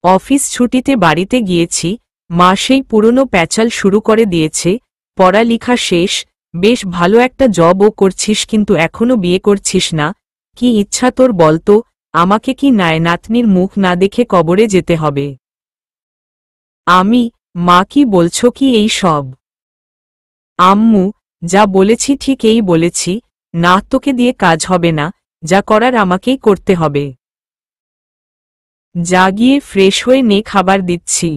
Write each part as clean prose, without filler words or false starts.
Office ছুটিতে বাড়িতে গিয়েছি, মা সেই পুরনো প্যাচাল শুরু করে দিয়েছে। পড়ালেখা শেষ, বেশ ভালো একটা জবও করছিস, কিন্তু এখনো বিয়ে করছিস না। কি ইচ্ছা তোর বলতো? আমাকে কি নাতনির মুখ না দেখে কবরে যেতে হবে? আমি, মা কি বলছো কি এই সব? আম্মু, যা বলেছি ঠিক এই বলেছি, না তোকে দিয়ে কাজ হবে না, যা করার আমাকেই করতে হবে। যা গিয়ে ফ্রেশ হয়ে নে, খাবার দিচ্ছি।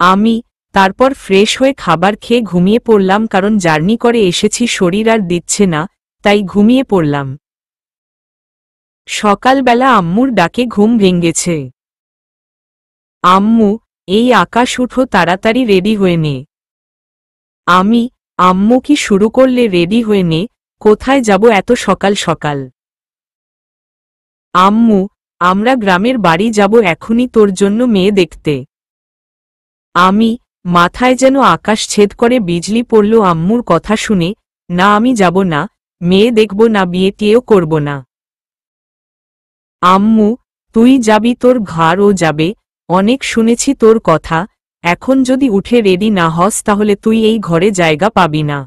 আমি তারপর ফ্রেশ হয়ে খাবার খেয়ে ঘুমিয়ে পড়লাম, কারণ জার্নি করে এসেছি, শরীর আর দিচ্ছে না, তাই ঘুমিয়ে পড়লাম। সকালবেলা আম্মুর ডাকে ঘুম ভেঙেছে। আম্মু, এই আকাশ উঠো, তাড়াতাড়ি রেডি হয়ে নে। আমি, আম্মু কি শুরু করলে? রেডি হয়ে নে, কোথায় যাব এত সকাল সকাল? আম্মু, আমরা গ্রামের বাড়ি যাব এখনই, তোর জন্য মেয়ে দেখতে। আমি, মাথায় যেন আকাশ ছেদ করে বিজলি পড়ল আম্মুর কথা শুনে। না, আমি যাব না, মেয়ে দেখব না, বিয়ে টিয়েও করব না। আম্মু, তুই যাবি, তোর ঘাড়ও যাবে, অনেক শুনেছি তোর কথা, এখন যদি উঠে রেডি না হস তাহলে তুই এই ঘরে জায়গা পাবি না।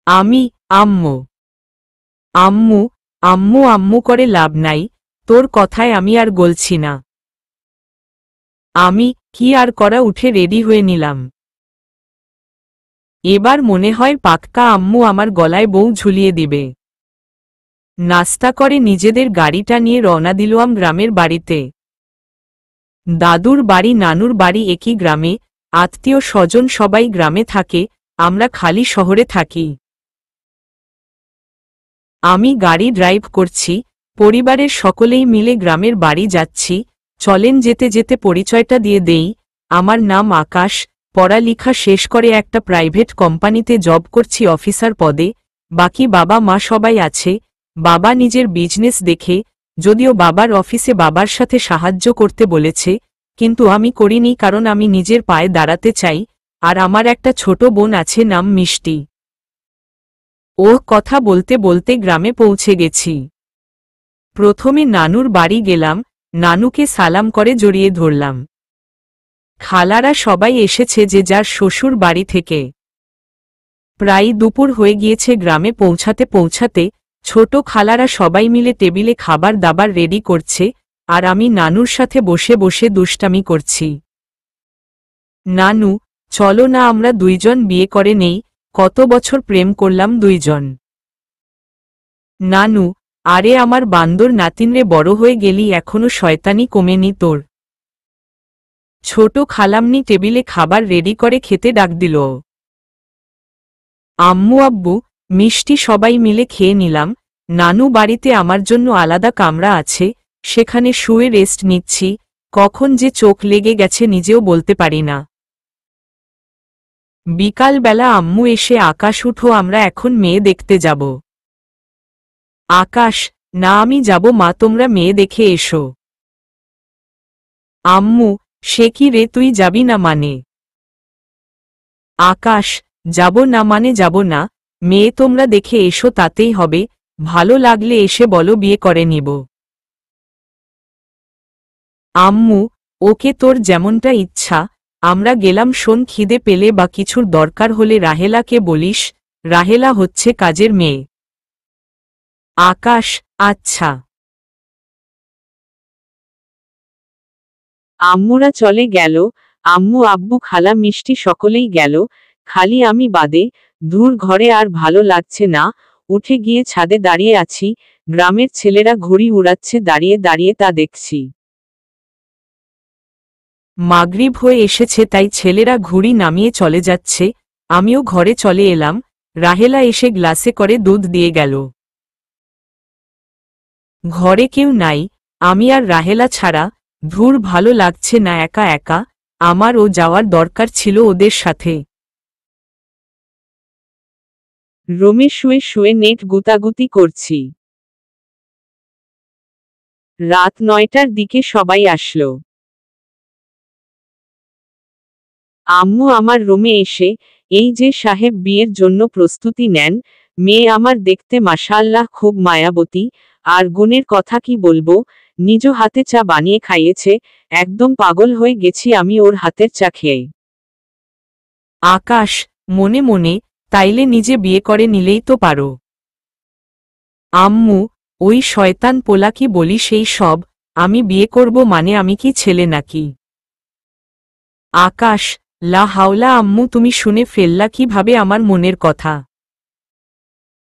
আমি, আম্মু আম্মু আম্মু আম্মু করে লাভ নাই, তোর কথায় আমি আর গলছি না। আমি কি আর করা, উঠে রেডি হয়ে নিলাম। এবার মনে হয় পাক্কা আম্মু আমার গলায় বউ ঝুলিয়ে দিবে। নাস্তা করে নিজেদের গাড়িটা নিয়ে রওনা দিলাম গ্রামের বাড়িতে। দাদুর বাড়ি নানুর বাড়ি একই গ্রামে, আত্মীয় স্বজন সবাই গ্রামে থাকে, আমরা খালি শহরে থাকি। আমি গাড়ি ড্রাইভ করছি, পরিবারের সকলেই মিলে গ্রামের বাড়ি যাচ্ছি। চলেন যেতে যেতে পরিচয়টা দিয়ে দেই। আমার নাম আকাশ, পড়ালেখা শেষ করে একটা প্রাইভেট কোম্পানিতে জব করছি অফিসার পদে। বাকি বাবা মা সবাই আছে। বাবা নিজের বিজনেস দেখে, যদিও বাবার অফিসে বাবার সাথে সাহায্য করতে বলেছে, কিন্তু আমি করিনি, কারণ আমি নিজের পায়ে দাঁড়াতে চাই। আর আমার একটা ছোট বোন আছে, নাম মিষ্টি। ও কথা বলতে বলতে গ্রামে পৌঁছে গেছি। প্রথমে নানুর বাড়ি গেলাম, নানুকে সালাম করে জড়িয়ে ধরলাম। খালারা সবাই এসেছে যে যার শ্বশুর বাড়ি থেকে। প্রায় দুপুর হয়ে গিয়েছে। গ্রামে পৌঁছাতে পৌঁছাতে ছোট খালারা সবাই মিলে টেবিলে খাবার দাবার রেডি করছে, আর আমি নানুর সাথে বসে বসে দুষ্টামি করছি। নানু, চলো না আমরা দুইজন বিয়ে করে নেই, কত বছর প্রেম করলাম দুইজন। নানু, আরে আমার বান্দর নাতিনরে, বড় হয়ে গেলি এখনো শয়তানি কমেনি তোর। ছোট খালামনি টেবিলে খাবার রেডি করে খেতে ডাক দিল। আম্মু আব্বু মিষ্টি সবাই মিলে খেয়ে নিলাম। নানু বাড়িতে আমার জন্য আলাদা কামরা আছে, সেখানে শুয়ে রেস্ট নিচ্ছি। কখন যে চোখ লেগে গেছে নিজেও বলতে পারি না। বিকালবেলা আম্মু এসে, আকাশ উঠো, আমরা এখন মেয়ে দেখতে যাব। আকাশ, না আমি যাব মা, তোমরা মেয়ে দেখে এসো। আম্মু, সে কি রে, তুই যাবি না মানে? আকাশ, যাব না মানে যাব না, মেয়ে তোমরা দেখে এসো, তাতেই হবে, ভালো লাগলে এসে বলো, বিয়ে করে নিব। আম্মু, ওকে, তোর যেমনটা ইচ্ছা। আমরা গেলাম। শোন, খিদে পেলে বা কিছুর দরকার হলে রাহেলাকে বলিস, রাহেলা হচ্ছে কাজের মেয়ে। আকাশ, আচ্ছা। আম্মুরা চলে গেল, আম্মু আব্বু খালা মিষ্টি সকলেই গেল, খালি আমি বাদে। দূর ঘরে আর ভালো লাগছে না, উঠে গিয়ে ছাদে দাঁড়িয়ে আছি। গ্রামের ছেলেরা ঘুড়ি উড়াচ্ছে দাঁড়িয়ে দাঁড়িয়ে, তা দেখছি। মাগরিব হয়ে এসেছে, তাই ছেলেরা ঘুড়ি নামিয়ে চলে যাচ্ছে। আমিও ঘরে চলে এলাম। রাহেলা এসে গ্লাসে করে দুধ দিয়ে গেল। ঘরে কেউ নাই, আমি আর রাহেলা ছাড়া। ধুর, ভালো লাগছে না একা একা, আমারও যাওয়ার দরকার ছিল ওদের সাথে। রুমে শুয়ে শুয়ে নেট গুতাগুতি করছি। রাত 9টার দিকে সবাই আসলো। আম্মু আমার রুমে এসে, এই যে সাহেব বিয়ের জন্য প্রস্তুতি নেন, মেয়ে আমার দেখতে মাশাআল্লাহ খুব মায়াবতী, আর গুণের কথা কি বলবো, নিজ হাতে চা বানিয়ে খাইয়েছে, একদম পাগল হয়ে গেছি আমি ওর হাতের চা খেয়ে। আকাশ মনে মনে, তাইলে নিজে বিয়ে করে নিলেই তো পারো। আম্মু, ওই শয়তান পোলা কি বলি সেই সব, আমি বিয়ে করব মানে আমি কি ছেলে নাকি? আকাশ, লা হাওলা আম্মু, তুমি শুনে ফেললা কিভাবে আমার মনের কথা?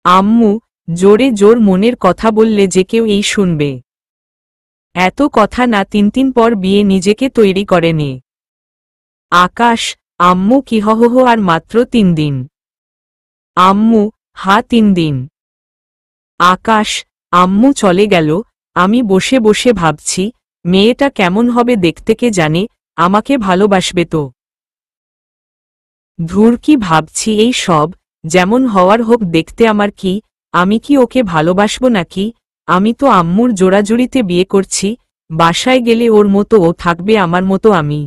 আম্মু, জোরে জোর মনের কথা বললে যে কেউ এই শুনবে। এত কথা না, 3 দিন পর বিয়ে, নিজেকে তৈরি করে নে। আকাশ, আম্মু কি হো আর মাত্র 3 দিন? আম্মু, হা 3 দিন। আকাশ, আম্মু চলে গেল, আমি বসে বসে ভাবছি মেয়েটা কেমন হবে দেখতে, কে জানে আমাকে ভালোবাসবে তো। ধুর, কি ভাবছি এই সব, যেমন হওয়ার হোক দেখতে আমার কি, আমি কি ওকে ভালোবাসবো নাকি? আমি তো আম্মুর জোড়াজুড়িতে বিয়ে করছি, বাসায় গেলে ওর মতো ও থাকবে, আমার মতো আমি।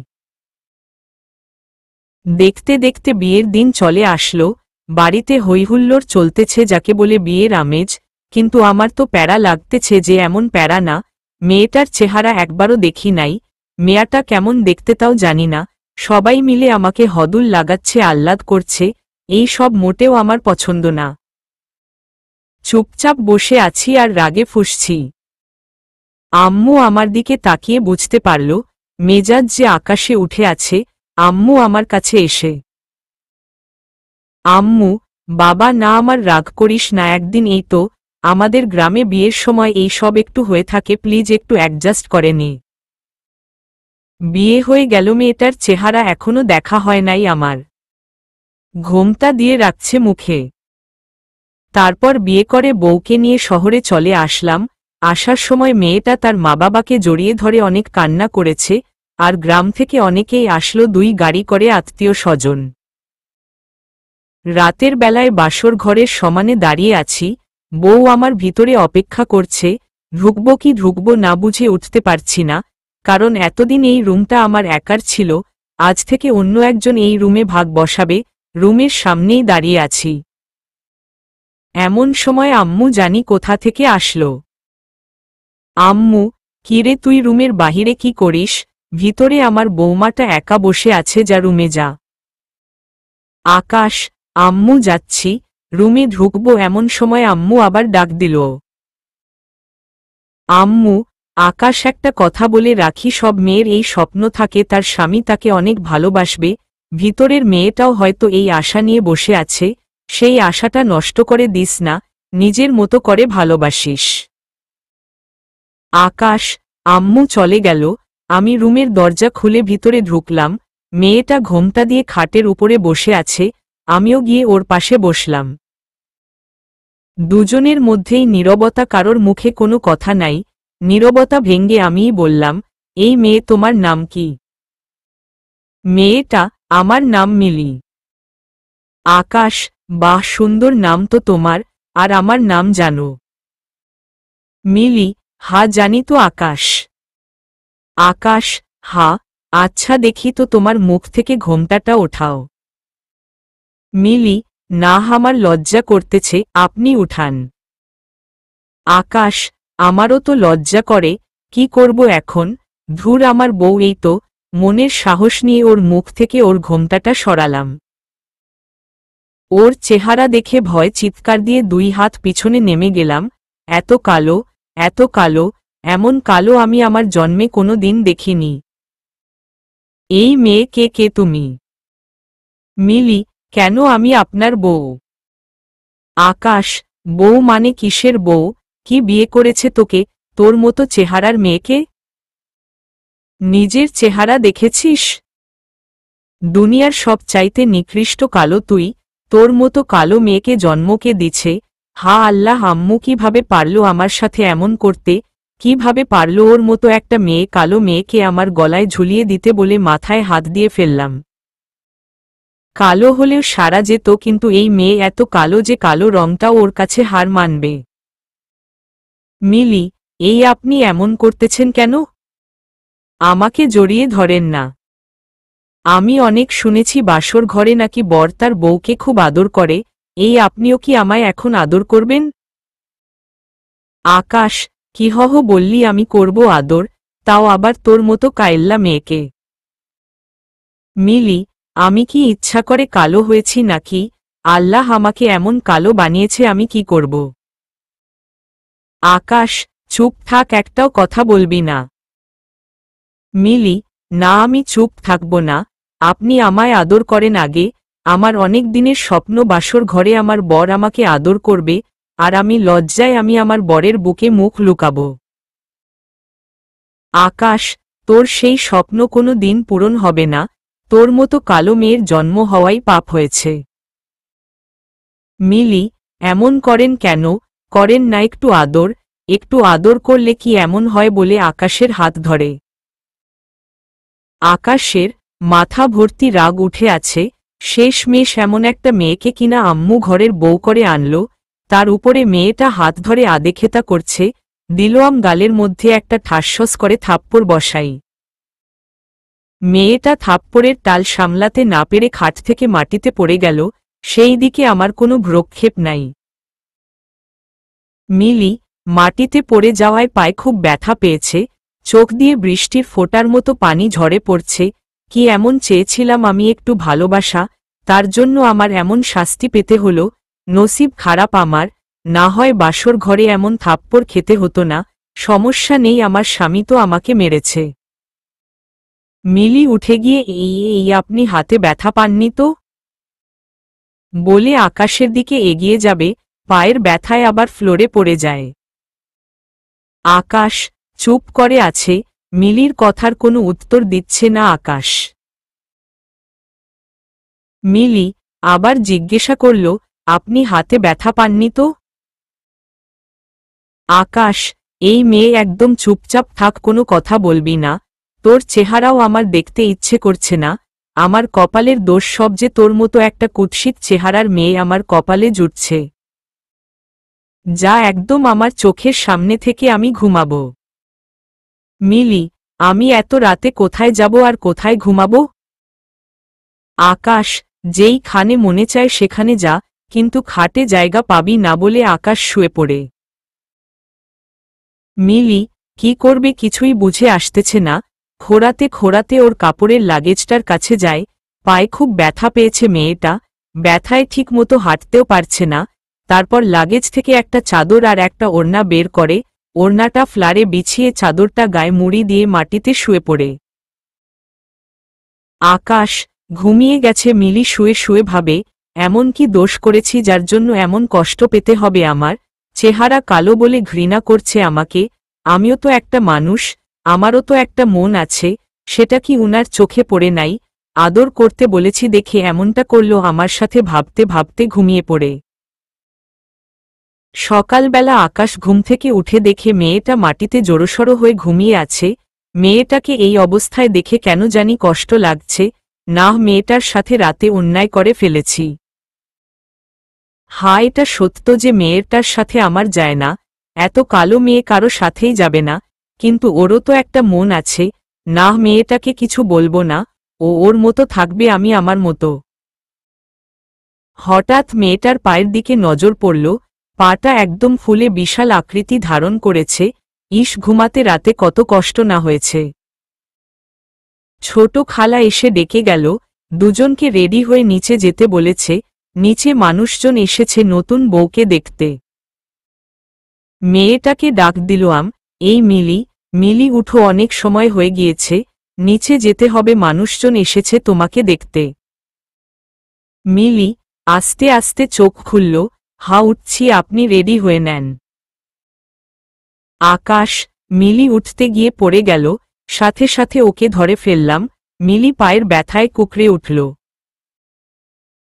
দেখতে দেখতে বিয়ের দিন চলে আসলো, বাড়িতে হৈহুল্লোড় চলতেছে যাকে বলে বিয়ের আমেজ, কিন্তু আমার তো প্যারা লাগতেছে যে এমন প্যারা না, মেয়েটার চেহারা একবারও দেখি নাই, মেয়েটা কেমন দেখতে তাও জানি না, সবাই মিলে আমাকে হদুল লাগাচ্ছে, আহ্লাদ করছে, এই সব মোটেও আমার পছন্দ না। চুপচাপ বসে আছি আর রাগে ফুঁসছি। আম্মু আমার দিকে তাকিয়ে বুঝতে পারল মেজাজ যে আকাশে উঠে আছে। আম্মু আমার কাছে এসে, আম্মু, বাবা না, আমার রাগ করিস না, একদিন এই তো আমাদের গ্রামে বিয়ের সময় এই সব একটু হয়ে থাকে, প্লিজ একটু অ্যাডজাস্ট করে নে। বিয়ে হয়ে গেল, মেয়েটার চেহারা এখনো দেখা হয় নাই আমার। ঘোমটা দিয়ে রাখছে মুখে। তারপর বিয়ে করে বউকে নিয়ে শহরে চলে আসলাম। আসার সময় মেয়েটা তার মা বাবাকে জড়িয়ে ধরে অনেক কান্না করেছে, আর গ্রাম থেকে অনেকেই আসলো, 2 গাড়ি করে আত্মীয় স্বজন। রাতের বেলায় বাসর ঘরের সমানে দাঁড়িয়ে আছি, বউ আমার ভিতরে অপেক্ষা করছে, ঢুকব কি ঢুকব না বুঝে উঠতে পারছি না, কারণ এতদিন এই রুমটা আমার একার ছিল, আজ থেকে অন্য একজন এই রুমে ভাগ বসাবে, রুমের সামনেই দাঁড়িয়ে আছি। এমন সময় আম্মু জানি কোথা থেকে আসলো। আম্মু, কিরে তুই রুমের বাহিরে কি করিস? ভিতরে আমার বৌমাটা একা বসে আছে, যা রুমে যা। আকাশ, আম্মু যাচ্ছি, রুমে ঢুকবো এমন সময় আম্মু আবার ডাক দিল। আম্মু, আকাশ একটা কথা বলে রাখি, সব মেয়ের এই স্বপ্ন থাকে তার স্বামী তাকে অনেক ভালোবাসবে, ভিতরের মেয়েটাও হয়তো এই আশা নিয়ে বসে আছে, সেই আশাটা নষ্ট করে দিস না, নিজের মতো করে ভালোবাসিস। আকাশ, আম্মু চলে গেল, আমি রুমের দরজা খুলে ভিতরে ঢুকলাম, মেয়েটা ঘোমটা দিয়ে খাটের উপরে বসে আছে, আমিও গিয়ে ওর পাশে বসলাম। দুজনের মধ্যেই নীরবতা, কারোর মুখে কোনো কথা নাই। নীরবতা ভেঙ্গে আমিই বললাম, এই মেয়ে তোমার নাম কি? মেয়েটা, আমার নাম মিলি। আকাশ, বাহ, সুন্দর নাম তো তোমার, আর আমার নাম জানো? মিলি, হা জানি তো। আকাশ, আকাশ, হা, আচ্ছা দেখি তো তোমার মুখ থেকে ঘোমটাটা ওঠাও। মিলি, না, আমার লজ্জা করতেছে, আপনি উঠান। আকাশ, আমারও তো লজ্জা করে, কি করব এখন, ধুর আমার বউ এই তো। মনের সাহস নিয়ে ওর মুখ থেকে ওর ঘোমটাটা সরালাম। ওর চেহারা দেখে ভয় চিৎকার দিয়ে 2 হাত পিছনে নেমে গেলাম। এত কালো, এত কালো, এমন কালো আমি আমার জন্মে কোনো দিন দেখিনি। এই মেয়ে কে? কে তুমি? মিলি, কেন, আমি আপনার বউ। আকাশ, বউ মানে কিসের বউ? কি বিয়ে করেছে তোকে, তোর মতো চেহারার মেয়েকে? নিজের চেহারা দেখেছিস? দুনিয়ার সব চাইতে নিকৃষ্ট কালো তুই, তোর মতো কালো মেয়েকে জন্ম কে দিছে? হা আল্লাহ, আম্মু কিভাবে পারল আমার সাথে এমন করতে, কিভাবে পারল ওর মতো একটা মেয়ে, কালো মেয়েকে আমার গলায় ঝুলিয়ে দিতে, বলে মাথায় হাত দিয়ে ফেললাম। কালো হলেও সারা যেত, কিন্তু এই মেয়ে এত কালো যে কালো রংটাও ওর কাছে হার মানবে। মিলি, এই আপনি এমন করতেছেন কেন? আমাকে জড়িয়ে ধরেন না। আমি অনেক শুনেছি বাসর ঘরে নাকি বর তার বউকে খুব আদর করে, এই আপনিও কি আমায় এখন আদর করবেন? আকাশ, কি হহ বললি আমি করব আদর, তাও আবার তোর মতো কাইল্লা মেয়েকে। মিলি, আমি কি ইচ্ছা করে কালো হয়েছি নাকি? আল্লাহ আমাকে এমন কালো বানিয়েছে, আমি কি করব? আকাশ, চুপ থাক, একটাও কথা বলবি না। মিলি, না আমি চুপ থাকব না। আপনি আমায় আদর করেন আগে। আমার অনেক দিনের স্বপ্ন বাসর ঘরে আমার বর আমাকে আদর করবে, আর আমি লজ্জায় আমি আমার বরের বুকে মুখ লুকাব। আকাশ, তোর সেই স্বপ্ন কোনো দিন পূরণ হবে না। তোর মতো কালো মেয়ের জন্ম হওয়াই পাপ হয়েছে। মিলি, এমন করেন কেন? করেন না একটু আদর। একটু আদর করলে কি এমন হয় বলে আকাশের হাত ধরে। আকাশের মাথা ভর্তি রাগ উঠে আছে। শেষমেশ এমন একটা মেয়েকে কিনা আম্মু ঘরের বউ করে আনলো, তার উপরে মেয়েটা হাত ধরে আদেখেতা করছে। দিলোয়াম গালের মধ্যে একটা ঠাসস করে থাপ্পড় বসাই। মেয়েটা থাপ্পড়ের টাল সামলাতে না পেরে খাট থেকে মাটিতে পড়ে গেল। সেই দিকে আমার কোনো ভ্রক্ষেপ নাই। মিলি, মাটিতে পড়ে যাওয়ায় পায়ে খুব ব্যথা পেয়েছে। চোখ দিয়ে বৃষ্টির ফোঁটার মতো পানি ঝরে পড়ছে। কি এমন চেয়েছিলাম আমি একটু ভালোবাসা, তার জন্য আমার এমন শাস্তি পেতে হল। নসিব খারাপ আমার, না হয় বাসর ঘরে এমন থাপ্পড় খেতে হতো না। সমস্যা নেই, আমার স্বামী তো আমাকে মেরেছে। মিলি উঠে গিয়ে এই আপনি হাতে ব্যথা পাননি তো? বলে আকাশের দিকে এগিয়ে যাবে, পায়ের ব্যথায় আবার ফ্লোরে পড়ে যায়। আকাশ চুপ করে আছে। মিলির কথার কোনো উত্তর দিচ্ছে না আকাশ। মিলি আবার জিজ্ঞাসা করল, আপনি হাতে ব্যথা পাননি তো? আকাশ, এই মেয়ে একদম চুপচাপ থাক, কোনো কথা বলবি না। তোর চেহারাও আমার দেখতে ইচ্ছে করছে না। আমার কপালের দোষ সব যে তোর মতো একটা কুৎসিত চেহারার মেয়ে আমার কপালে জুটছে। যা একদম আমার চোখের সামনে থেকে, আমি ঘুমাবো। মিলি, আমি এত রাতে কোথায় যাব আর কোথায় ঘুমাবো? আকাশ, যেইখানে মনে চায় সেখানে যা, কিন্তু খাটে জায়গা পাবি না বলে আকাশ শুয়ে পড়ে। মিলি কি করবে কিছুই বুঝে আসতেছে না। খোঁড়াতে খোঁড়াতে ওর কাপড়ের লাগেজটার কাছে যায়। পায়ে খুব ব্যথা পেয়েছে মেয়েটা, ব্যথায় ঠিকমতো হাঁটতেও পারছে না। তারপর লাগেজ থেকে একটা চাদর আর একটা ওড়না বের করে, ওড়নাটা ফ্লারে বিছিয়ে চাদরটা গায়ে মুড়ি দিয়ে মাটিতে শুয়ে পড়ে। আকাশ ঘুমিয়ে গেছে। মিলি শুয়ে শুয়ে ভাবে, এমন কি দোষ করেছি যার জন্য এমন কষ্ট পেতে হবে আমার? চেহারা কালো বলে ঘৃণা করছে আমাকে। আমিও তো একটা মানুষ, আমারও তো একটা মন আছে, সেটা কি উনার চোখে পড়ে নাই? আদর করতে বলেছি দেখে এমনটা করল আমার সাথে, ভাবতে ভাবতে ঘুমিয়ে পড়ে। সকালবেলা আকাশ ঘুম থেকে উঠে দেখে মেয়েটা মাটিতে জড়সড় হয়ে ঘুমিয়ে আছে। মেয়েটাকে এই অবস্থায় দেখে কেন জানি কষ্ট লাগছে। না, মেয়েটার সাথে রাতে অন্যায় করে ফেলেছি। হ্যাঁ, এটা সত্য যে মেয়েটার সাথে আমার যায় না। এত কালো মেয়ে কারো সাথেই যাবে না, কিন্তু ওরও তো একটা মন আছে। না, মেয়েটাকে কিছু বলবো না, ও ওর মতো থাকবে, আমি আমার মতো। হঠাৎ মেয়েটার পায়ের দিকে নজর পড়ল। পাটা একদম ফুলে বিশাল আকৃতি ধারণ করেছে। ইস, ঘুমাতে রাতে কত কষ্ট না হয়েছে। ছোট খালা এসে ডেকে গেল, দুজনকে রেডি হয়ে নিচে যেতে বলেছে। নিচে মানুষজন এসেছে নতুন বউকে দেখতে। মেয়েটাকে ডাক দিলাম, এই মিলি, মিলি উঠো, অনেক সময় হয়ে গিয়েছে, নিচে যেতে হবে, মানুষজন এসেছে তোমাকে দেখতে। মিলি আস্তে আস্তে চোখ খুলল। হা, উঠছি, আপনি রেডি হয়ে নেন। আকাশ মিলি উঠতে গিয়ে পড়ে গেল, সাথে সাথে ওকে ধরে ফেললাম। মিলি পায়ের ব্যথায় কুকড়ে উঠল।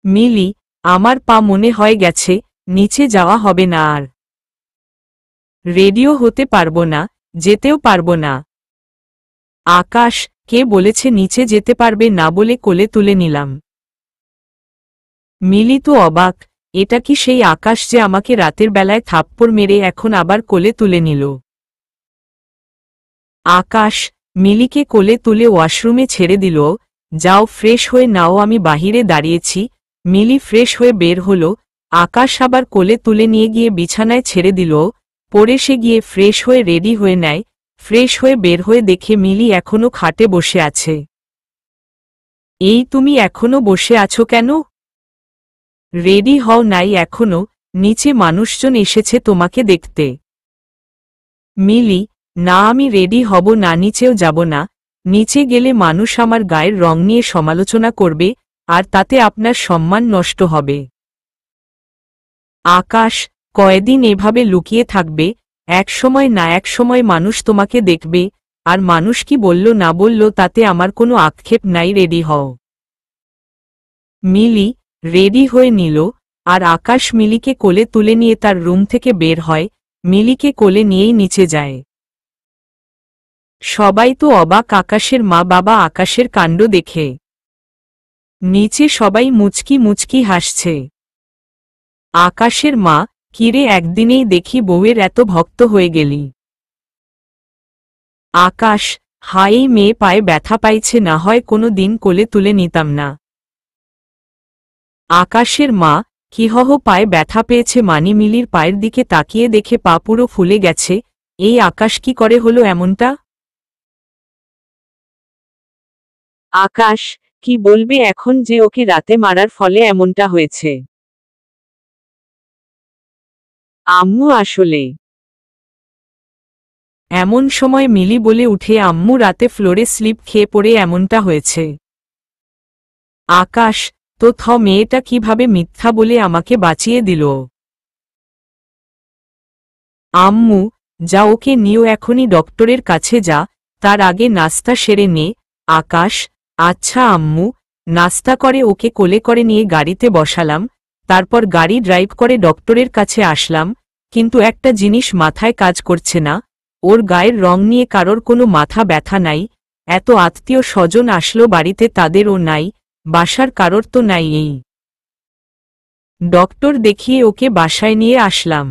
মিলি, আমার পা মনে হয় গেছে, নিচে যাওয়া হবে না আর। রেডিও হতে পারবো না, যেতেও পারবো না। আকাশ, কে বলেছে নিচে যেতে পারবে না? বলে কোলে তুলে নিলাম। মিলি তো অবাক, এটা কি সেই আকাশ যে আমাকে রাতের বেলায় থাপ্পড় মেরে এখন আবার কোলে তুলে নিল? আকাশ মিলিকে কোলে তুলে ওয়াশরুমে ছেড়ে দিল। যাও ফ্রেশ হয়ে নাও, আমি বাহিরে দাঁড়িয়েছি। মিলি ফ্রেশ হয়ে বের হল। আকাশ আবার কোলে তুলে নিয়ে গিয়ে বিছানায় ছেড়ে দিল। পরে সে গিয়ে ফ্রেশ হয়ে রেডি হয়ে নেয়। ফ্রেশ হয়ে বের হয়ে দেখে মিলি এখনো খাটে বসে আছে। এই তুমি এখনো বসে আছো কেন? রেডি হও নাই এখনো? নিচে মানুষজন এসেছে তোমাকে দেখতে। মিলি, না আমি রেডি হব না, নিচেও যাব না। নিচে গেলে মানুষ আমার গায়ের রং নিয়ে সমালোচনা করবে, আর তাতে আপনার সম্মান নষ্ট হবে। আকাশ, কয়দিন এভাবে লুকিয়ে থাকবে? একসময় না একসময় মানুষ তোমাকে দেখবে, আর মানুষ কি বলল না বলল তাতে আমার কোনো আক্ষেপ নাই, রেডি হও। মিলি রেডি হয়ে নিল, আর আকাশ মিলিকে কোলে তুলে নিয়ে তার রুম থেকে বের হয়। মিলিকে কোলে নিয়েই নিচে যায়। সবাই তো অবাক আকাশের মা বাবা আকাশের কাণ্ড দেখে। নিচে সবাই মুচকি মুচকি হাসছে। আকাশের মা, কিরে একদিনেই দেখি বউয়ের এত ভক্ত হয়ে গেলি। আকাশ, হাই এই মেয়ে পায়ে ব্যথা পাইছে, না হয় কোনো দিন কোলে তুলে নিতাম না। আকাশের মা, কি হহ পায়ে ব্যথা পেয়েছে মানে? মিলির পায়ের দিকে তাকিয়ে দেখে পা পুরো ফুলে গেছে। এই আকাশ কি করে হলো এমনটা? আকাশ, কি বলবে এখন যে ওকে রাতে মারার ফলে এমনটা হয়েছে? আম্মু আসলে। এমন সময় মিলি বলে উঠে, আম্মু রাতে ফ্লোরে স্লিপ খেয়ে পড়ে এমনটা হয়েছে। আকাশ, তো মেয়েটা কিভাবে মিথ্যা বলে আমাকে বাঁচিয়ে দিল? আম্মু, যা ওকে নিও এখনই ডক্টরের কাছে যা, তার আগে নাস্তা সেরে নে। আকাশ, আচ্ছা আম্মু। নাস্তা করে ওকে কোলে করে নিয়ে গাড়িতে বসালাম। তারপর গাড়ি ড্রাইভ করে ডক্টরের কাছে আসলাম। কিন্তু একটা জিনিস মাথায় কাজ করছে না, ওর গায়ের রং নিয়ে কারোর কোনো মাথা ব্যথা নাই। এত আত্মীয় স্বজন আসলো বাড়িতে, তাদেরও নাই, বাসার কারোর তো নাই। এই ডক্টর দেখিয়ে ওকে বাসায় নিয়ে আসলাম।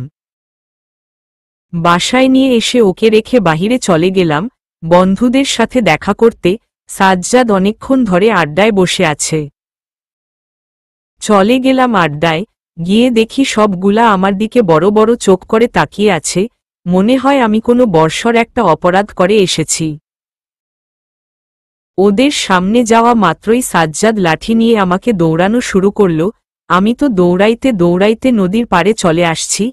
বাসায় নিয়ে এসে ওকে রেখে বাহিরে চলে গেলাম বন্ধুদের সাথে দেখা করতে। সাজ্জাদ অনেকক্ষণ ধরে আড্ডায় বসে আছে। চলে গেলাম আড্ডায়, গিয়ে দেখি সবগুলা আমার দিকে বড় বড় চোখ করে তাকিয়ে আছে। মনে হয় আমি কোনো বর্ষর একটা অপরাধ করে এসেছি। ওদের সামনে যাওয়া মাত্রই সাজ্জাদ লাঠি নিয়ে আমাকে দৌড়ানো শুরু করল। আমি তো দৌড়াইতে দৌড়াইতে নদীর পাড়ে চলে আসছি।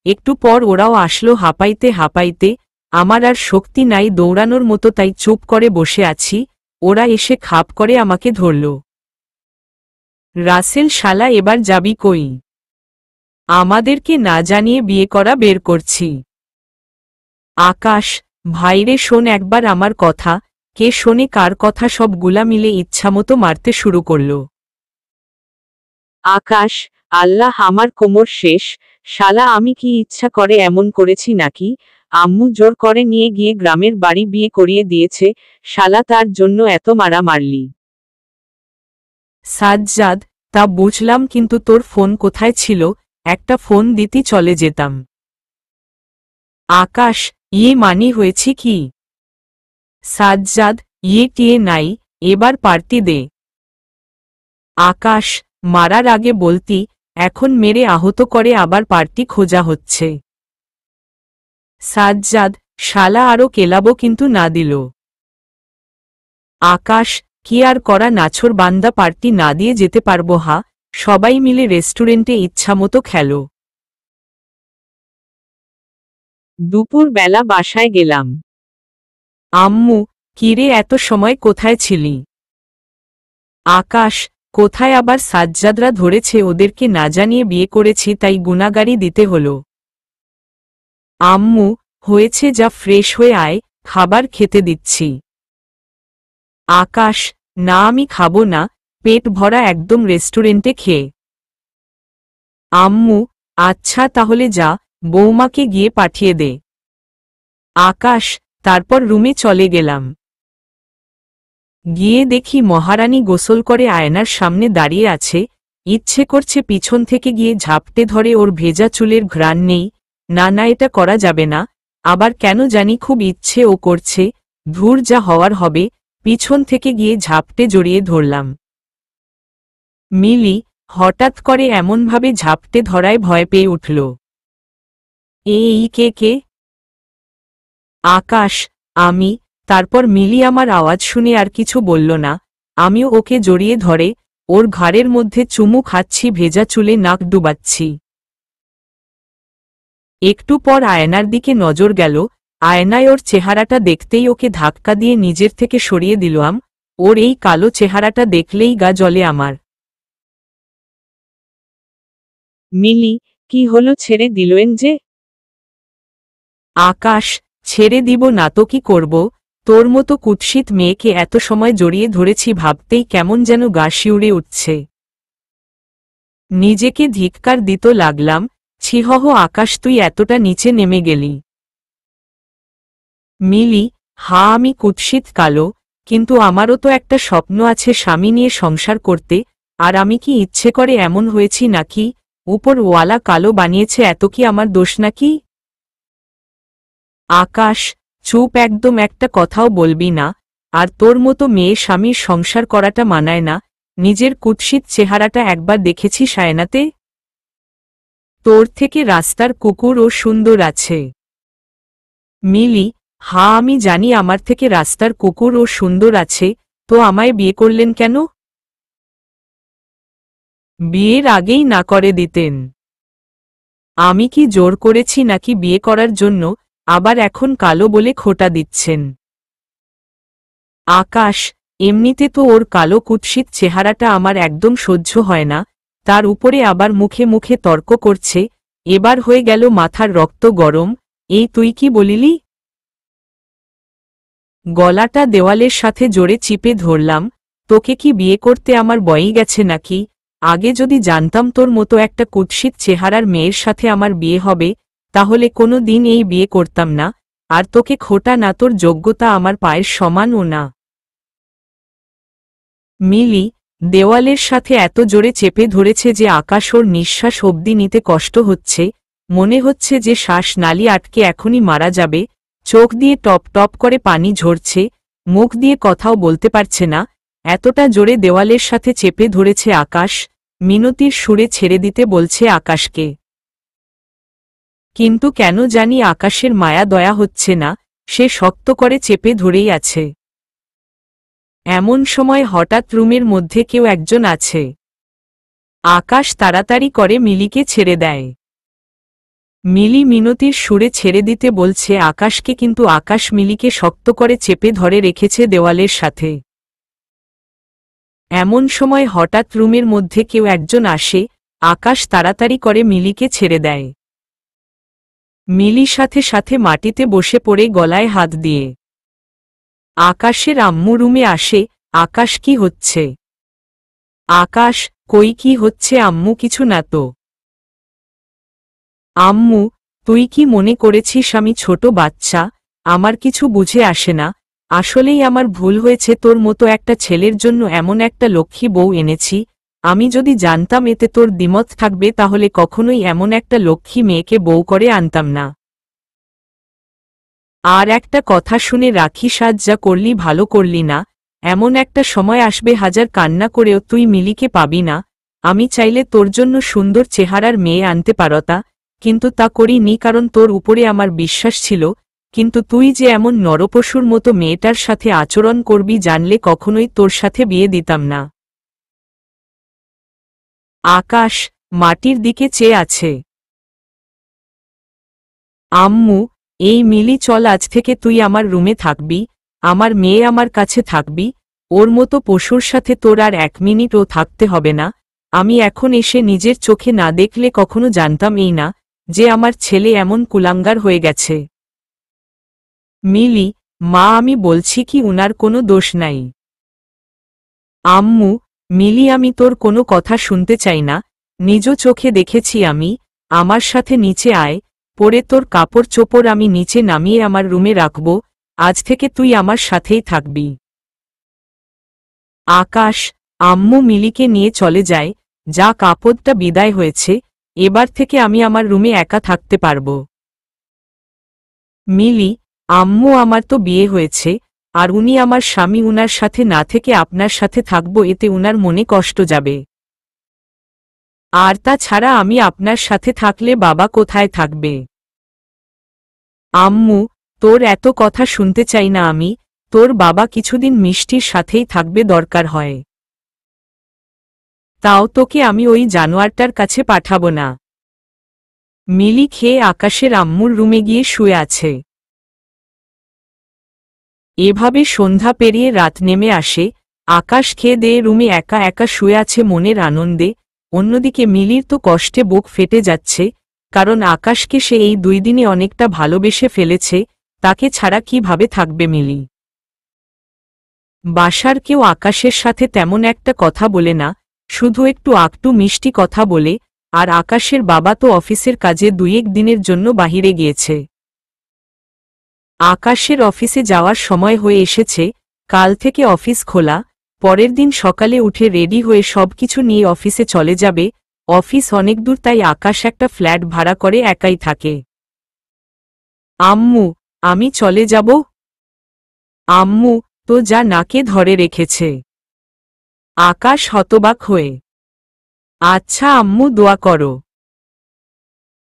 একটু পর ওরাও আসলো হাঁপাইতে হাঁপাইতে। আমার আর শক্তি নাই দৌড়ানোর মতো, তাই চুপ করে বসে আছি। ওরা এসে খাপ করে আমাকে ধরল। রাসেল শালা, এবার যাবি কই? আমাদেরকে না জানিয়ে বিয়ে করা বের করছি। আকাশ, ভাইরে শোন একবার আমার কথা। কে শোনে কার কথা? সবগুলা মিলে ইচ্ছামতো মারতে শুরু করল। আকাশ, আল্লাহ, আমার কোমর শেষ। শালা, আমি কি ইচ্ছা করে এমন করেছি নাকি? আম্মু জোর করে নিয়ে গিয়ে গ্রামের বাড়ি বিয়ে করিয়ে দিয়েছে। শালা, তার জন্য এত মারা মারলি? সাজ্জাদ, তা বুঝলাম, কিন্তু তোর ফোন কোথায় ছিল? একটা ফোন দিতি চলে যেতাম। আকাশ, মানি হয়েছি কি? সাজ্জাদ, টিয়ে নাই, এবার পার্টি দে। আকাশ, মারার আগে বলতি, এখন মেরে আহত করে আবার পার্টি খোঁজা হচ্ছে। সাজ্জাদ, শালা আরও কেলাবো কিন্তু না দিল। আকাশ, কি আর করা, নাছোড় বান্দা, পার্টি না দিয়ে যেতে পারবো? হা, সবাই মিলে রেস্টুরেন্টে ইচ্ছামতো খেলো। দুপুর বেলা বাসায় গেলাম। আম্মু, কিরে এত সময় কোথায় ছিলি? আকাশ, কোথায় আবার? সাজ্জাদরা ধরেছে, ওদেরকে না জানিয়ে বিয়ে করেছি, তাই গুনাগারি দিতে হলো। আম্মু, হয়েছে, যা ফ্রেশ হয়ে আয়, খাবার খেতে দিচ্ছি। আকাশ, না আমি খাবো না, পেট ভরা একদম রেস্টুরেন্টে খেয়ে। আম্মু, আচ্ছা তাহলে যা, বৌমাকে গিয়ে পাঠিয়ে দে। আকাশ, তারপর রুমে চলে গেলাম। গিয়ে দেখি মহারানী গোসল করে আয়নার সামনে দাঁড়িয়ে আছে। ইচ্ছে করছে পিছন থেকে গিয়ে ঝাপটে ধরে ওর ভেজা চুলের ঘ্রাণ নেই। না না, এটা করা যাবে না। আবার কেন জানি খুব ইচ্ছে ও করছে। ধুর, যা হওয়ার হবে। পিছন থেকে গিয়ে ঝাপটে জড়িয়ে ধরলাম। মিলি হঠাৎ করে এমনভাবে ঝাপটে ধরায় ভয় পেয়ে উঠল। এই কে কে? আকাশ, আমি। তারপর মিলি আমার আওয়াজ শুনে আর কিছু বলল না। আমিও ওকে জড়িয়ে ধরে ওর ঘাড়ের মধ্যে চুমু খাচ্ছি, ভেজা চুলে নাক ডুবাচ্ছি। একটু পর আয়নার দিকে নজর গেল। আয়নায় ওর চেহারাটা দেখতেই ওকে ধাক্কা দিয়ে নিজের থেকে সরিয়ে দিলাম। ওর এই কালো চেহারাটা দেখলেই গা জ্বলে আমার। মিলি, কি হলো, ছেড়ে দিলেন যে? আকাশ, ছেড়ে দিব না তো কি করব? তোর মতো কুৎসিত মেয়েকে এত সময় জড়িয়ে ধরেছি ভাবতেই কেমন যেন গা শিউরে উঠছে। নিজেকে ধিক্কার দিতে লাগলাম। ছিহহ আকাশ, তুই এতটা নিচে নেমে গেলি? মিলি, আমি কুৎসিত কালো, কিন্তু আমারও তো একটা স্বপ্ন আছে, স্বামী নিয়ে সংসার করতে। আর আমি কি ইচ্ছে করে এমন হয়েছি নাকি? উপরওয়ালা কালো বানিয়েছে, এত কি আমার দোষ নাকি? আকাশ, চুপ একদম, একটা কথাও বলবি না। আর তোর মতো মেয়ে স্বামীর সংসার করাটা মানায় না। নিজের কুৎসিত চেহারাটা একবার দেখেছিস আয়নাতে? তোর থেকে রাস্তার কুকুরও সুন্দর আছে। মিলি, আমি জানি আমার থেকে রাস্তার কুকুরও সুন্দর আছে, তো আমায় বিয়ে করলেন কেন? বিয়ের আগেই না করে দিতেন। আমি কি জোর করেছি নাকি বিয়ে করার জন্য? আবার এখন কালো বলে খোঁটা দিচ্ছেন। আকাশ, এমনিতে তো ওর কালো কুৎসিত চেহারাটা আমার একদম সহ্য হয় না, তার উপরে আবার মুখে মুখে তর্ক করছে। এবার হয়ে গেল মাথার রক্ত গরম। এই তুই কি বলিলি? গলাটা দেওয়ালের সাথে জোরে চিপে ধরলাম। তোকে কি বিয়ে করতে আমার বয়ই গেছে নাকি? আগে যদি জানতাম তোর মতো একটা কুৎসিত চেহারার মেয়ের সাথে আমার বিয়ে হবে, তাহলে কোনো দিন এই বিয়ে করতাম না। আর তোকে খোটা না, তোর যোগ্যতা আমার পায়ের সমানও না। মিলি, দেওয়ালের সাথে এত জোরে চেপে ধরেছে যে আকাশ ওর নিঃশ্বাস অবধি নিতে কষ্ট হচ্ছে। মনে হচ্ছে যে শ্বাস নালি আটকে এখনই মারা যাবে। চোখ দিয়ে টপ টপ করে পানি ঝরছে, মুখ দিয়ে কথাও বলতে পারছে না। এতটা জোরে দেওয়ালের সাথে চেপে ধরেছে আকাশ। মিনতির সুরে ছেড়ে দিতে বলছে আকাশকে, কিন্তু কেন জানি আকাশের মায়া দয়া হচ্ছে না। সে শক্ত করে চেপে ধরেই আছে। এমন সময় হঠাৎ রুমের মধ্যে কেউ একজন আছে। আকাশ তাড়াতাড়ি করে মিলিকে ছেড়ে দেয়। মিলি মিনতির সুরে ছেড়ে দিতে বলছে আকাশকে, কিন্তু আকাশ মিলিকে শক্ত করে চেপে ধরে রেখেছে দেওয়ালের সাথে। এমন সময় হঠাৎ রুমের মধ্যে কেউ একজন আসে। আকাশ তাড়াতাড়ি করে মিলিকে ছেড়ে দেয়। মিলি সাথে সাথে মাটিতে বসে পড়ে গলায় হাত দিয়ে। আকাশের আম্মু রুমে আসে। আকাশ, কি হচ্ছে? আকাশ, কই কি হচ্ছে আম্মু? কিছু না তো। আম্মু, তুই কি মনে করেছিস আমি ছোট বাচ্চা? আমার কিছু বুঝে আসে না। আসলেই আমার ভুল হয়েছে, তোর মতো একটা ছেলের জন্য এমন একটা লক্ষ্মী বউ এনেছি। আমি যদি জানতাম এতে তোর দ্বিমত থাকবে, তাহলে কখনোই এমন একটা লক্ষ্মী মেয়েকে বউ করে আনতাম না। আর একটা কথা শুনে রাখিস, আজ যা করলি ভালো করলি না। এমন একটা সময় আসবে হাজার কান্না করেও তুই মিলিকে পাবি না। আমি চাইলে তোর জন্য সুন্দর চেহারার মেয়ে আনতে পারতা, কিন্তু তা করিনি, কারণ তোর উপরে আমার বিশ্বাস ছিল। কিন্তু তুই যে এমন নরপশুর মতো মেয়েটার সাথে আচরণ করবি জানলে কখনোই তোর সাথে বিয়ে দিতাম না। আকাশ মাটির দিকে চেয়ে আছে। আম্মু, এই মিলি, চল আজ থেকে তুই আমার রুমে থাকবি। আমার মেয়ে আমার কাছে থাকবি। ওর মতো পশুর সাথে তোর আর এক মিনিটও থাকতে হবে না। আমি এখন এসে নিজের চোখে না দেখলে কখনো জানতাম এই না যে আমার ছেলে এমন কুলাঙ্গার হয়ে গেছে। মিলি, মা, আমি বলছি কি উনার কোনো দোষ নাই। আম্মু, মিলি, আমি তোর কোনো কথা শুনতে চাই না। নিজ চোখে দেখেছি আমি। আমার সাথে নিচে আয়, পরে তোর কাপড় চোপড় আমি নিচে নামিয়ে আমার রুমে রাখব। আজ থেকে তুই আমার সাথেই থাকবি। আকাশ, আম্মু মিলিকে নিয়ে চলে যায়। যা কাপড়টা বিদায় হয়েছে, এবার থেকে আমি আমার রুমে একা থাকতে পারব। মিলি, আম্মু, আমার তো বিয়ে হয়েছে, আর উনি আমার স্বামী, উনার সাথে না থেকে আপনার সাথে থাকব, এতে উনার মনে কষ্ট যাবে। আর তাছাড়া আমি আপনার সাথে থাকলে বাবা কোথায় থাকবে? আম্মু, তোর এত কথা শুনতে চাই না আমি, তোর বাবা কিছুদিন মিষ্টির সাথেই থাকবে দরকার হয়। তাও তোকে আমি ওই জানোয়ারটার কাছে পাঠাবো না। মিলি খেয়ে আকাশের আম্মুর রুমে গিয়ে শুয়ে আছে। এভাবে সন্ধ্যা পেরিয়ে রাত নেমে আসে। আকাশ খেয়ে দেয়ে রুমে একা একা শুয়ে আছে মনের আনন্দে। অন্যদিকে মিলির তো কষ্টে বুক ফেটে যাচ্ছে, কারণ আকাশকে সে এই 2 দিনে অনেকটা ভালোবেসে ফেলেছে। তাকে ছাড়া কিভাবে থাকবে মিলি? বাসার কেউ আকাশের সাথে তেমন একটা কথা বলে না, শুধু একটু আকটু মিষ্টি কথা বলে। আর আকাশের বাবা তো অফিসের কাজে 2-1 দিনের জন্য বাহিরে গিয়েছে। আকাশের অফিসে যাওয়ার সময় হয়ে এসেছে। কাল থেকে অফিস খোলা। পরের দিন সকালে উঠে রেডি হয়ে সবকিছু নিয়ে অফিসে চলে যাবে। অফিস অনেক দূর, তাই আকাশ একটা ফ্ল্যাট ভাড়া করে একাই থাকে। আম্মু, আমি চলে যাব? আম্মু তো যা নাকে ধরে রেখেছে। আকাশ হতবাক হয়ে, আচ্ছা আম্মু, দোয়া করো।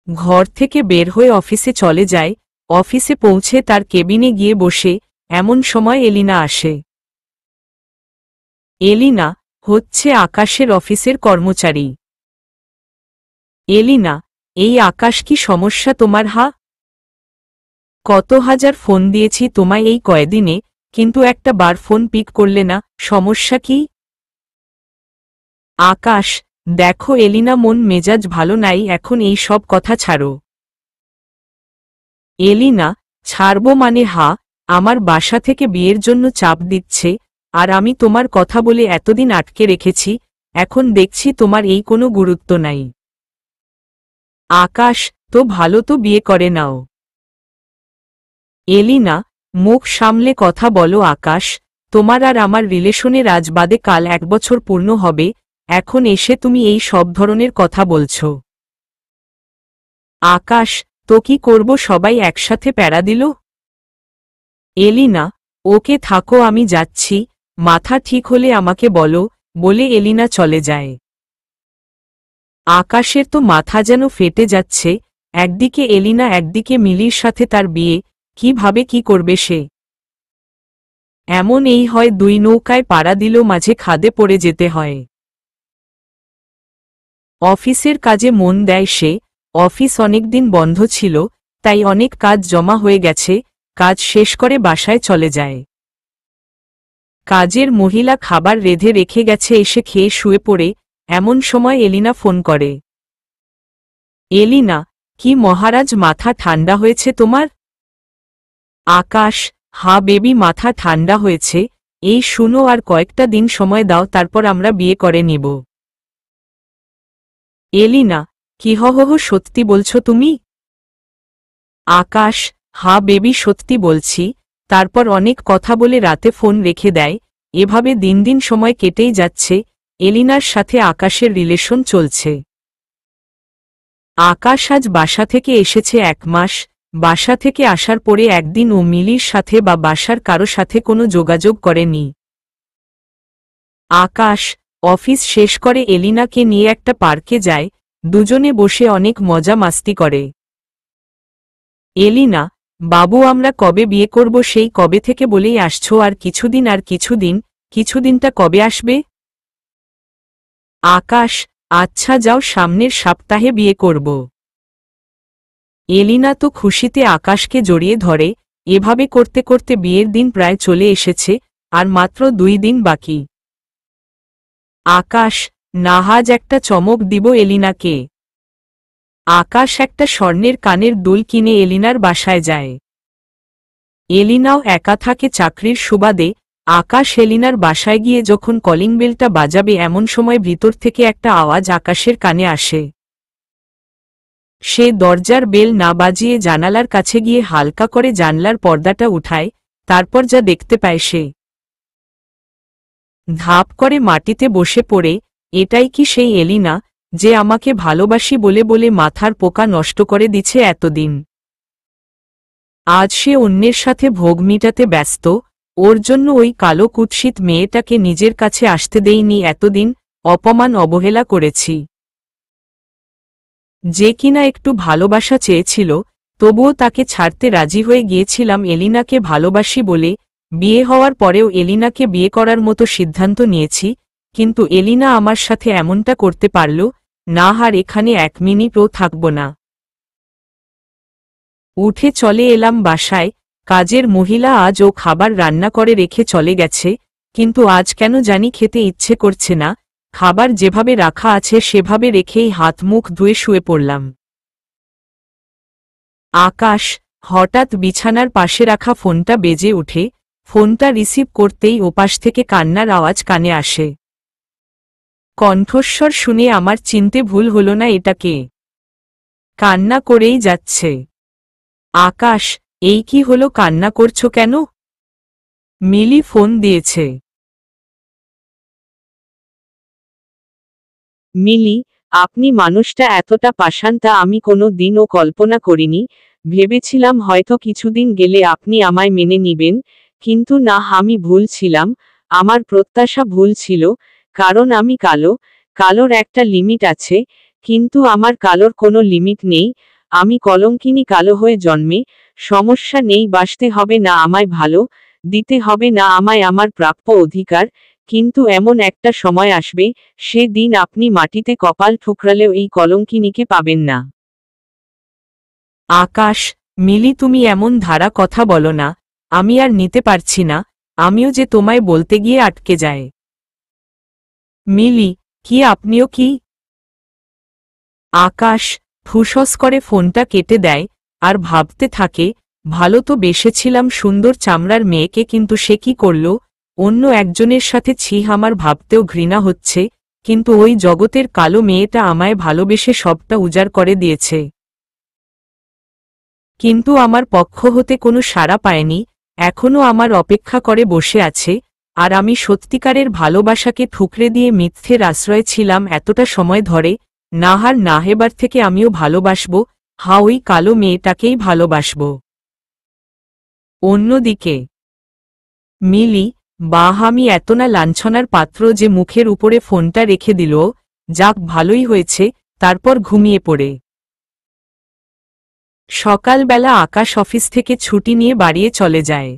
ঘর থেকে বের হয়ে অফিসে চলে যায়। অফিসে পৌঁছে তার কেবিনে গিয়ে বসে। এমন সময় এলিনা আসে। এলিনা হচ্ছে আকাশের অফিসের কর্মচারী। এলিনা, এই আকাশ, কি সমস্যা তোমার? কত হাজার ফোন দিয়েছি তোমায় এই কয়দিনে, কিন্তু একটা বার ফোন পিক করলে না, সমস্যা কি? আকাশ, দেখো এলিনা, মন মেজাজ ভালো নাই এখন, এই সব কথা ছাড়ো। এলিনা, ছাড়বো মানে? আমার বাসা থেকে বিয়ের জন্য চাপ দিচ্ছে, আর আমি তোমার কথা বলে এতদিন আটকে রেখেছি, এখন দেখছি তোমার এই কোনো গুরুত্ব নাই। আকাশ, তো ভালো, তো বিয়ে করে নাও। এলিনা, মুখ সামলে কথা বলো আকাশ, তোমার আর আমার রিলেশনের আজ বাদে কাল 1 বছর পূর্ণ হবে, এখন এসে তুমি এই সব ধরনের কথা বলছো। আকাশ, তো কি করব, সবাই একসাথে প্যারা দিল। এলিনা, ওকে থাকো, আমি যাচ্ছি, মাথা ঠিক হলে আমাকে বলো, বলে এলিনা চলে যায়। আকাশের তো মাথা যেন ফেটে যাচ্ছে। একদিকে এলিনা, একদিকে মিলির সাথে তার বিয়ে, কিভাবে কি করবে সে? এমন এই হয় 2 নৌকায় পাড়া দিল, মাঝে খাদে পড়ে যেতে হয়। অফিসের কাজে মন দেয় সে। অফিস অনেকদিন বন্ধ ছিল, তাই অনেক কাজ জমা হয়ে গেছে। কাজ শেষ করে বাসায় চলে যায়। কাজের মহিলা খাবার রেঁধে রেখে গেছে, এসে খেয়ে শুয়ে পড়ে। এমন সময় এলিনা ফোন করে। এলিনা, কি মহারাজ, মাথা ঠান্ডা হয়েছে তোমার? আকাশ, বেবি, মাথা ঠান্ডা হয়েছে। এই শুনো, আর কয়েকটা দিন সময় দাও, তারপর আমরা বিয়ে করে নিব। এলিনা, কি সত্যি বলছো তুমি? আকাশ, বেবি, সত্যি বলছি। তারপর অনেক কথা বলে রাতে ফোন রেখে দেয়। এভাবে দিন দিন সময় কেটেই যাচ্ছে। এলিনার সাথে আকাশের রিলেশন চলছে। আকাশ আজ বাসা থেকে এসেছে 1 মাস। বাসা থেকে আসার পরে একদিন ও মিলির সাথে বা বাসার কারো সাথে কোনো যোগাযোগ করেনি। আকাশ অফিস শেষ করে এলিনাকে নিয়ে একটা পার্কে যায়। দুজনে বসে অনেক মজা মাস্তি করে। এলিনা, বাবু, আমরা কবে বিয়ে করব সেই কবে থেকে বলেই আসছো, আর কিছুদিন, কিছুদিনটা কবে আসবে? আকাশ, আচ্ছা যাও, সামনের সপ্তাহে বিয়ে করব। এলিনা তো খুশিতে আকাশকে জড়িয়ে ধরে। এভাবে করতে করতে বিয়ের দিন প্রায় চলে এসেছে, আর মাত্র 2 দিন বাকি। আকাশ, নাহাজ একটা চমক দিব এলিনাকে। আকাশ একটা স্বর্ণের কানের দুল কিনে এলিনার বাসায় যায়। এলিনাও একা থাকে চাকরির সুবাদে। আকাশ এলিনার বাসায় গিয়ে যখন কলিং বেলটা বাজাবে, এমন সময় ভিতর থেকে একটা আওয়াজ আকাশের কানে আসে। সে দরজার বেল না বাজিয়ে জানালার কাছে গিয়ে হালকা করে জানলার পর্দাটা উঠায়। তারপর যা দেখতে পায় সে ধাপ করে মাটিতে বসে পড়ে। এটাই কি সেই এলিনা, যে আমাকে ভালোবাসি বলে বলে মাথার পোকা নষ্ট করে দিচ্ছে এতদিন? আজ সে অন্যের সাথে ভোগ মিটাতে ব্যস্ত। ওর জন্য ওই কালো কুৎসিত মেয়েটাকে নিজের কাছে আসতে দেইনি এতদিন, অপমান অবহেলা করেছি। যে কিনা একটু ভালোবাসা চেয়েছিল, তবুও তাকে ছাড়তে রাজি হয়ে গিয়েছিলাম এলিনাকে ভালোবাসি বলে। বিয়ে হওয়ার পরেও এলিনাকে বিয়ে করার মতো সিদ্ধান্ত নিয়েছি, কিন্তু এলিনা আমার সাথে এমনটা করতে পারল না। আর এখানে 1 মিনিটও থাকব না। উঠে চলে এলাম বাসায়। কাজের মহিলা আজও খাবার রান্না করে রেখে চলে গেছে, কিন্তু আজ কেন জানি খেতে ইচ্ছে করছে না। খাবার যেভাবে রাখা আছে সেভাবে রেখেই হাত মুখ ধুয়ে শুয়ে পড়লাম। আকাশ। হঠাৎ বিছানার পাশে রাখা ফোনটা বেজে ওঠে। ফোনটা রিসিভ করতেই ওপাশ থেকে কান্নার আওয়াজ কানে আসে। কণ্ঠস্বর শুনে আমার চিনতে ভুল হল না এটা কে। কান্না করেই যাচ্ছে। আকাশ, এই কি হলো, কান্না করছো কেন? মিলি ফোন দিয়েছে। মিলি, আপনি মানুষটা এতটা পাষাণ তা আমি কোনো দিনও কল্পনা করিনি। ভেবেছিলাম হয়তো কিছুদিন গেলে আপনি আমায় মেনে নিবেন, কিন্তু না, আমি ভুল ছিলাম। আমার প্রত্যাশা ভুল ছিল, কারণ আমি কালো। কালোর একটা লিমিট আছে, কিন্তু আমার কালোর কোনো লিমিট নেই। আমি কলঙ্কিনী কালো হয়ে জন্মে। সমস্যা নেই, বাসতে হবে না আমায় ভালো, দিতে হবে না আমায় আমার প্রাপ্য অধিকার, কিন্তু এমন একটা সময় আসবে, সে দিন আপনি মাটিতে কপাল ঠুকরালেও এই কলঙ্কিনীকে পাবেন না। আকাশ। মিলি, তুমি এমন ধারা কথা বলো না। আমি আর নিতে পারছি না। আমিও যে তোমায় বলতে গিয়ে আটকে যায়। মিলি, কি আপনিও কি? আকাশ ফুসস করে ফোনটা কেটে দেয় আর ভাবতে থাকে, ভালো তো বেসেছিলাম সুন্দর চামড়ার মেয়েকে, কিন্তু সে কি করল অন্য একজনের সাথে। ছি, আমার ভাবতেও ঘৃণা হচ্ছে, কিন্তু ওই জগতের কালো মেয়েটা আমায় ভালোবেসে সবটা উজাড় করে দিয়েছে। কিন্তু আমার পক্ষ হতে কোনো সাড়া পায়নি, এখনও আমার অপেক্ষা করে বসে আছে। আর আমি সত্যিকারের ভালোবাসাকে ঠুকরে দিয়ে মিথ্যের আশ্রয় ছিলাম এতটা সময় ধরে। না, হার না, এবার থেকে আমিও ভালোবাসব। ওই কালো মেয়েটাকেই ভালোবাসব। অন্যদিকে মিলি। আমি এত না লাঞ্ছনার পাত্র যে মুখের উপরে ফোনটা রেখে দিল। যাক, ভালোই হয়েছে। তারপর ঘুমিয়ে পড়ে। সকালবেলা আকাশ অফিস থেকে ছুটি নিয়ে বাড়িয়ে চলে যায়।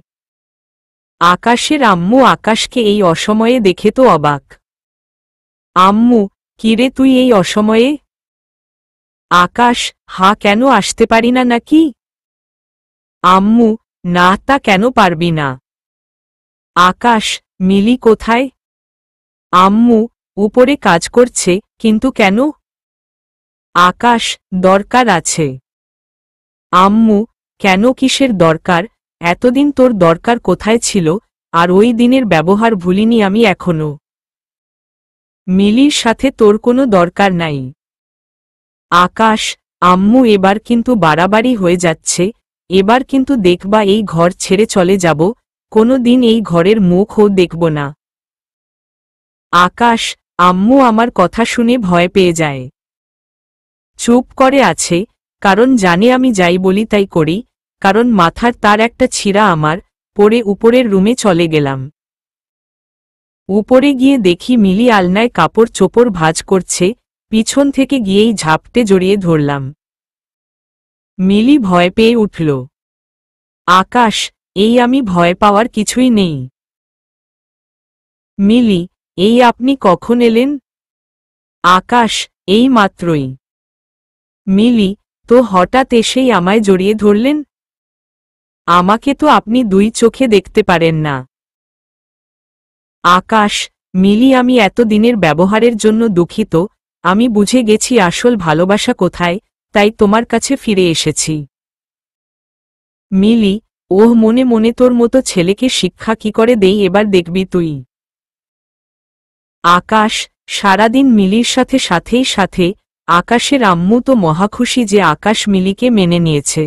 আকাশের আম্মু আকাশকে এই অসময়ে দেখে তো অবাক। আম্মু, কিরে তুই এই অসময়ে? আকাশ, কেন আসতে পারি না নাকি? আম্মু, না, তা কেন পারবি না? আকাশ, মিলি কোথায়? আম্মু, উপরে কাজ করছে। কিন্তু কেন? আকাশ, দরকার আছে। আম্মু, কেন, কিসের দরকার? এতদিন তোর দরকার কোথায় ছিল? আর ওই দিনের ব্যবহার ভুলিনি আমি এখনো। মিলির সাথে তোর কোনো দরকার নাই। আকাশ, আম্মু, এবার কিন্তু বাড়াবাড়ি হয়ে যাচ্ছে। এবার কিন্তু দেখবা এই ঘর ছেড়ে চলে যাব, কোনো দিন এই ঘরের মুখও দেখব না। আকাশ, আম্মু আমার কথা শুনে ভয় পেয়ে যায়। চুপ করে আছে, কারণ জানে আমি যাই বলি তাই করি। কারণ মাথার তার একটা ছিঁড়া আমার। পরে উপরের রুমে চলে গেলাম। উপরে গিয়ে দেখি মিলি আলনায় কাপড় চোপড় ভাঁজ করছে। পিছন থেকে গিয়েই ঝাপটে জড়িয়ে ধরলাম। মিলি ভয় পেয়ে উঠল। আকাশ, এই আমি ভয় পাওয়ার কিছুই নেই। মিলি, এই আপনি কখন এলেন? আকাশ, এই মাত্রই। মিলি, তো হঠাৎ এসেই আমায় জড়িয়ে ধরলেন? আমাকে তো আপনি 2 চোখে দেখতে পারেন না। আকাশ, মিলি, আমি এত দিনের ব্যবহারের জন্য দুঃখিত। আমি বুঝে গেছি আসল ভালোবাসা কোথায়, তাই তোমার কাছে ফিরে এসেছি। মিলি, মনে মনে তোর মতো ছেলেকে শিক্ষা কি করে দেই এবার দেখবি তুই। আকাশ, সারাদিন মিলির সাথে আকাশের আম্মু তো মহাখুশি যে আকাশ মিলিকে মেনে নিয়েছে।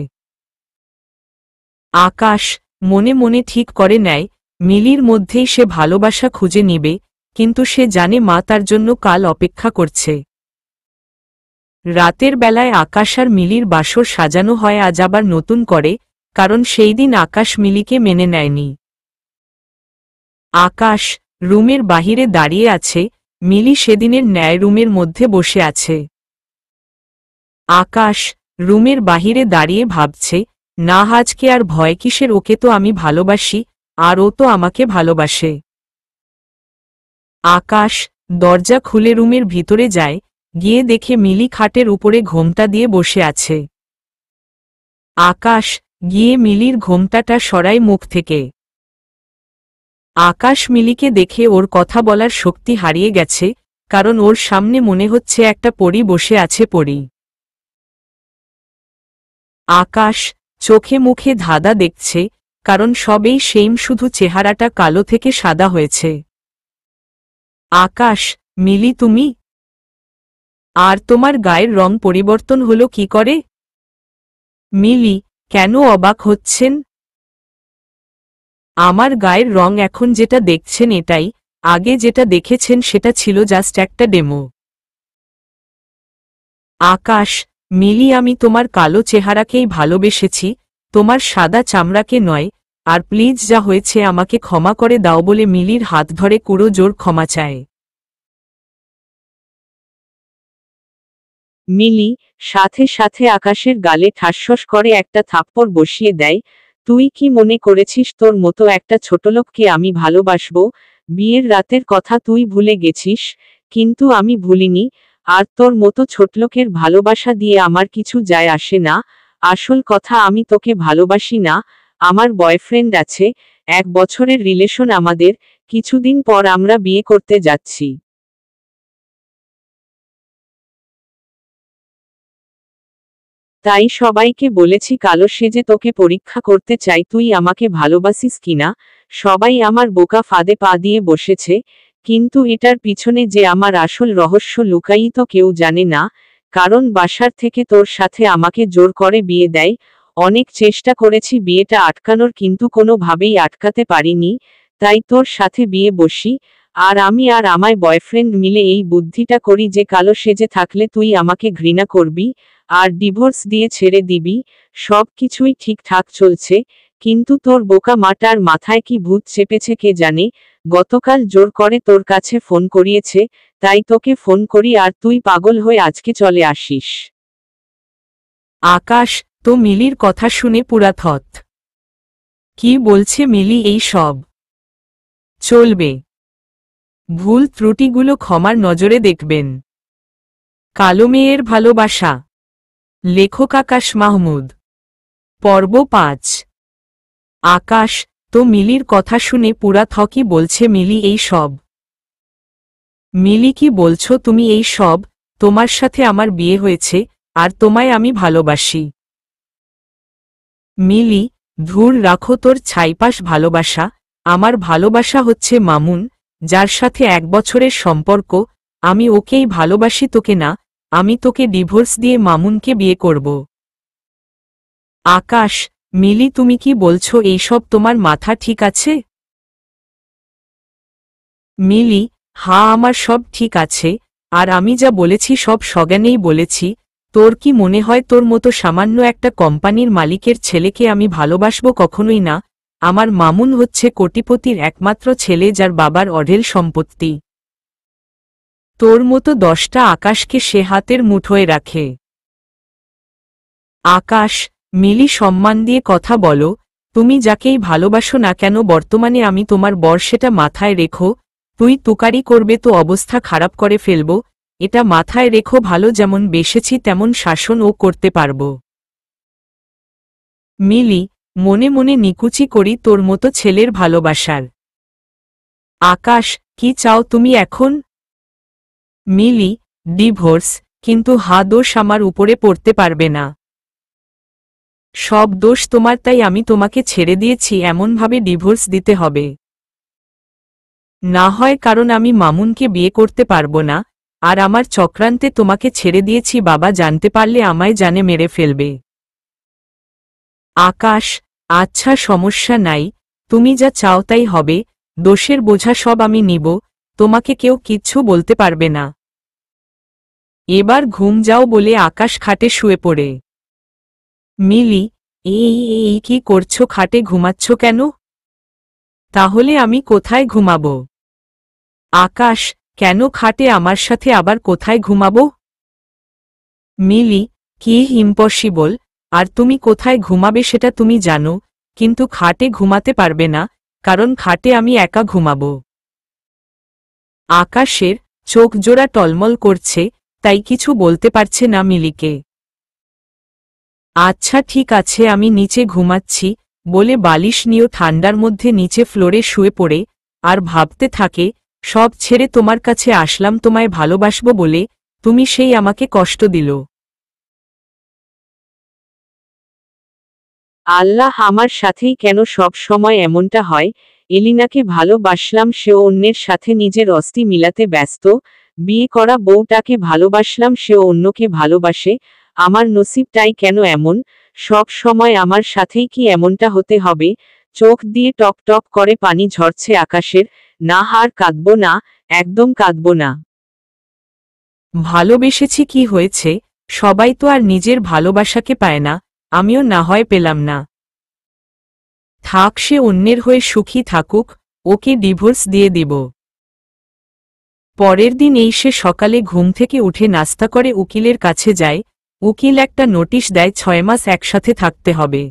আকাশ মনে মনে ঠিক করে নেয় মিলির মধ্যেই সে ভালোবাসা খুঁজে নিবে, কিন্তু সে জানে মা তার জন্য কাল অপেক্ষা করছে। রাতের বেলায় আকাশ আর মিলির বাসর সাজানো হয় আজ আবার নতুন করে, কারণ সেই দিন আকাশ মিলিকে মেনে নেয়নি। আকাশ রুমের বাহিরে দাঁড়িয়ে আছে, মিলি সেদিনের ন্যায় রুমের মধ্যে বসে আছে। আকাশ রুমের বাহিরে দাঁড়িয়ে ভাবছে, না আজকে আর ভয় কিসের, ওকে তো আমি ভালোবাসি, আর ও তো আমাকে ভালোবাসে। আকাশ দরজা খুলে রুমের ভিতরে যায়, গিয়ে দেখে মিলি খাটের উপরে ঘোমটা দিয়ে বসে আছে। আকাশ গিয়ে মিলির ঘোমটাটা সরায় মুখ থেকে। আকাশ মিলিকে দেখে ওর কথা বলার শক্তি হারিয়ে গেছে, কারণ ওর সামনে মনে হচ্ছে একটা পরী বসে আছে। পরী। আকাশ চোখে মুখে ধাঁধা দেখছে, কারণ সবেই সেম, শুধু চেহারাটা কালো থেকে সাদা হয়েছে। আকাশ, মিলি তুমি? আর তোমার গায়ের রং পরিবর্তন হলো কি করে? মিলি, কেন অবাক হচ্ছেন? আমার গায়ের রং এখন যেটা দেখছেন এটাই, আগে যেটা দেখেছেন সেটা ছিল জাস্ট একটা ডেমো। আকাশ, মিলি আমি তোমার কালো চেহারাকেই ভালোবেসেছি, তোমার সাদা চামড়াকে নয়, আর প্লিজ যা হয়েছে আমাকে ক্ষমা করে দাও বলে মিলির হাত ধরে কুড়ো জোর ক্ষমা চায়। মিলি সাথে সাথে আকাশের গালে ঠাসঠস করে একটা থাপ্পড় বসিয়ে দেয়। তুই কি মনে করেছিস তোর মতো একটা ছোটলোককে আমি ভালোবাসবো? বিয়ের রাতের কথা তুই ভুলে গেছিস, কিন্তু আমি ভুলিনি। আর তোর মতো ছোটলোকের ভালোবাসা দিয়ে আমার কিছু যায় আসে না। আসল কথা, আমি তোকে ভালোবাসি না। আমার বয়ফ্রেন্ড আছে, 1 বছরের রিলেশন আমাদের, কিছুদিন পর আমরা বিয়ে করতে যাচ্ছি। তাই সবাইকে বলেছি কালো সেজে তোকে পরীক্ষা করতে চাই তুই আমাকে ভালোবাসিস কিনা। সবাই আমার বোকা ফাঁদে পা দিয়ে বসেছে, কিন্তু এটার পিছনে যে আমার আসল রহস্য লুকাই তো কেউ জানে না, কারণ বাসার থেকে তোর সাথে আমাকে জোর করে বিয়ে দেয়। অনেক চেষ্টা করেছি বিয়েটা আটকানোর, কিন্তু কোনোভাবেই আটকাতে পারিনি। তাই তোর সাথে বিয়ে বসি, আর আমি আর আমায় বয়ফ্রেন্ড মিলে এই বুদ্ধিটা করি যে কালো সেজে থাকলে তুই আমাকে ঘৃণা করবি, আর ডিভোর্স দিয়ে ছেড়ে দিবি। সব কিছুই ঠিকঠাক চলছে, কিন্তু তোর বোকা মাটার মাথায় কি ভূত চেপেছে কে জানে। গতকাল জোর করে তোর কাছে ফোন করিয়েছে, তাই তোকে ফোন করি আর তুই পাগল হয়ে আজকে চলে আসিস। আকাশ তো মিলির কথা শুনে পুরা থত। কি বলছে মিলি এই সব? চলবে, ভুল ত্রুটিগুলো ক্ষমার নজরে দেখবেন। কালো মেয়ের ভালোবাসা, লেখক আকাশ মাহমুদ। পর্ব 5। আকাশ তো মিলির কথা শুনে পুরা থকি বলছে মিলি এই সব? মিলি কি বলছো তুমি এই সব? তোমার সাথে আমার বিয়ে হয়েছে, আর তোমায় আমি ভালোবাসি। মিলি, ধুর রাখো তোর ছাইপাশ ভালোবাসা। আমার ভালোবাসা হচ্ছে মামুন, যার সাথে 1 বছরের সম্পর্ক। আমি ওকেই ভালোবাসি, তোকে না। আমি তোকে ডিভোর্স দিয়ে মামুনকে বিয়ে করব। আকাশ, মিলি তুমি কি বলছো এইসব? তোমার মাথা ঠিক আছে? মিলি, হ্যাঁ আমার সব ঠিক আছে, আর আমি যা বলেছি সব সজ্ঞানেই বলেছি। তোর কি মনে হয় তোর মতো সামান্য একটা কোম্পানির মালিকের ছেলেকে আমি ভালোবাসবো? কখনোই না। আমার মামুন হচ্ছে কোটিপতির একমাত্র ছেলে, যার বাবার অঢেল সম্পত্তি। তোর মতো 10টা আকাশকে সে হাতের মুঠোয় রাখে। আকাশ, মিলি সম্মান দিয়ে কথা বলো। তুমি যাকেই ভালোবাসো না কেন বর্তমানে আমি তোমার বর, সেটা মাথায় রেখো। তুই তুকারি করবে তো অবস্থা খারাপ করে ফেলব, এটা মাথায় রেখো। ভালো যেমন বেসেছি তেমন শাসনও করতে পারব। মিলি, মনে মনে নিকুচি করি তোর মতো ছেলের ভালোবাসার। আকাশ, কি চাও তুমি এখন? মিলি, ডিভোর্স, কিন্তু দোষ আমার উপরে পড়তে পারবে না। সব দোষ তোমার, তাই আমি তোমাকে ছেড়ে দিয়েছি, এমনভাবে ডিভোর্স দিতে হবে। না হয় কারণ আমি মামুনকে বিয়ে করতে পারবো না, আর আমার চক্রান্তে তোমাকে ছেড়ে দিয়েছি। বাবা জানতে পারলে আমায় জানে মেরে ফেলবে। আকাশ, আচ্ছা সমস্যা নাই, তুমি যা চাও তাই হবে। দোষের বোঝা সব আমি নিব, তোমাকে কেউ কিচ্ছু বলতে পারবে না। এবার ঘুম যাও বলে আকাশ খাটে শুয়ে পড়ে। মিলি, এই কি করছো? খাটে ঘুমাচ্ছ কেন? তাহলে আমি কোথায় ঘুমাবো? আকাশ, কেন খাটে আমার সাথে আবার কোথায় ঘুমাবো? মিলি, কি ইম্পসিবল? আর তুমি কোথায় ঘুমাবে সেটা তুমি জানো, কিন্তু খাটে ঘুমাতে পারবে না, কারণ খাটে আমি একা ঘুমাবো। আকাশের চোখ জোড়া টলমল করছে, তাই কিছু বলতে পারছে না মিলিকে। আচ্ছা ঠিক আছে, আমি নিচে ঘুমাচ্ছি বলে বালিশ নিয়েও ঠান্ডার মধ্যে নিচে ফ্লোরে শুয়ে পড়ে আর ভাবতে থাকে, সব ছেড়ে তোমার কাছে আসলাম তোমায় ভালোবাসবো বলে, তুমি সেই আমাকে কষ্ট দিল। আল্লাহ, আমার সাথেই কেন সব সময় এমনটা হয়? এলিনাকে ভালোবাসলাম, সেও অন্যের সাথে নিজের অস্থি মিলাতে ব্যস্ত। বিয়ে করা বউটাকে ভালোবাসলাম, সেও অন্যকে ভালোবাসে। আমার নসিবটাই কেন এমন? সব সময় আমার সাথেই কি এমনটা হতে হবে? চোখ দিয়ে টক টক করে পানি ঝরছে আকাশের। না, আর কাঁদবো না, একদম কাঁদবো না। ভালোবেসেছি কি হয়েছে, সবাই তো আর নিজের ভালোবাসাকে পায় না, আমিও না হয় পেলাম না। থাক, সে অন্যের হয়ে সুখী থাকুক, ওকে ডিভোর্স দিয়ে দিব। পরের দিন সে সকালে ঘুম থেকে উঠে নাস্তা করে উকিলের কাছে যায়। উকিল একটা নোটিশ দেয় 6 মাস একসাথে থাকতে হবে।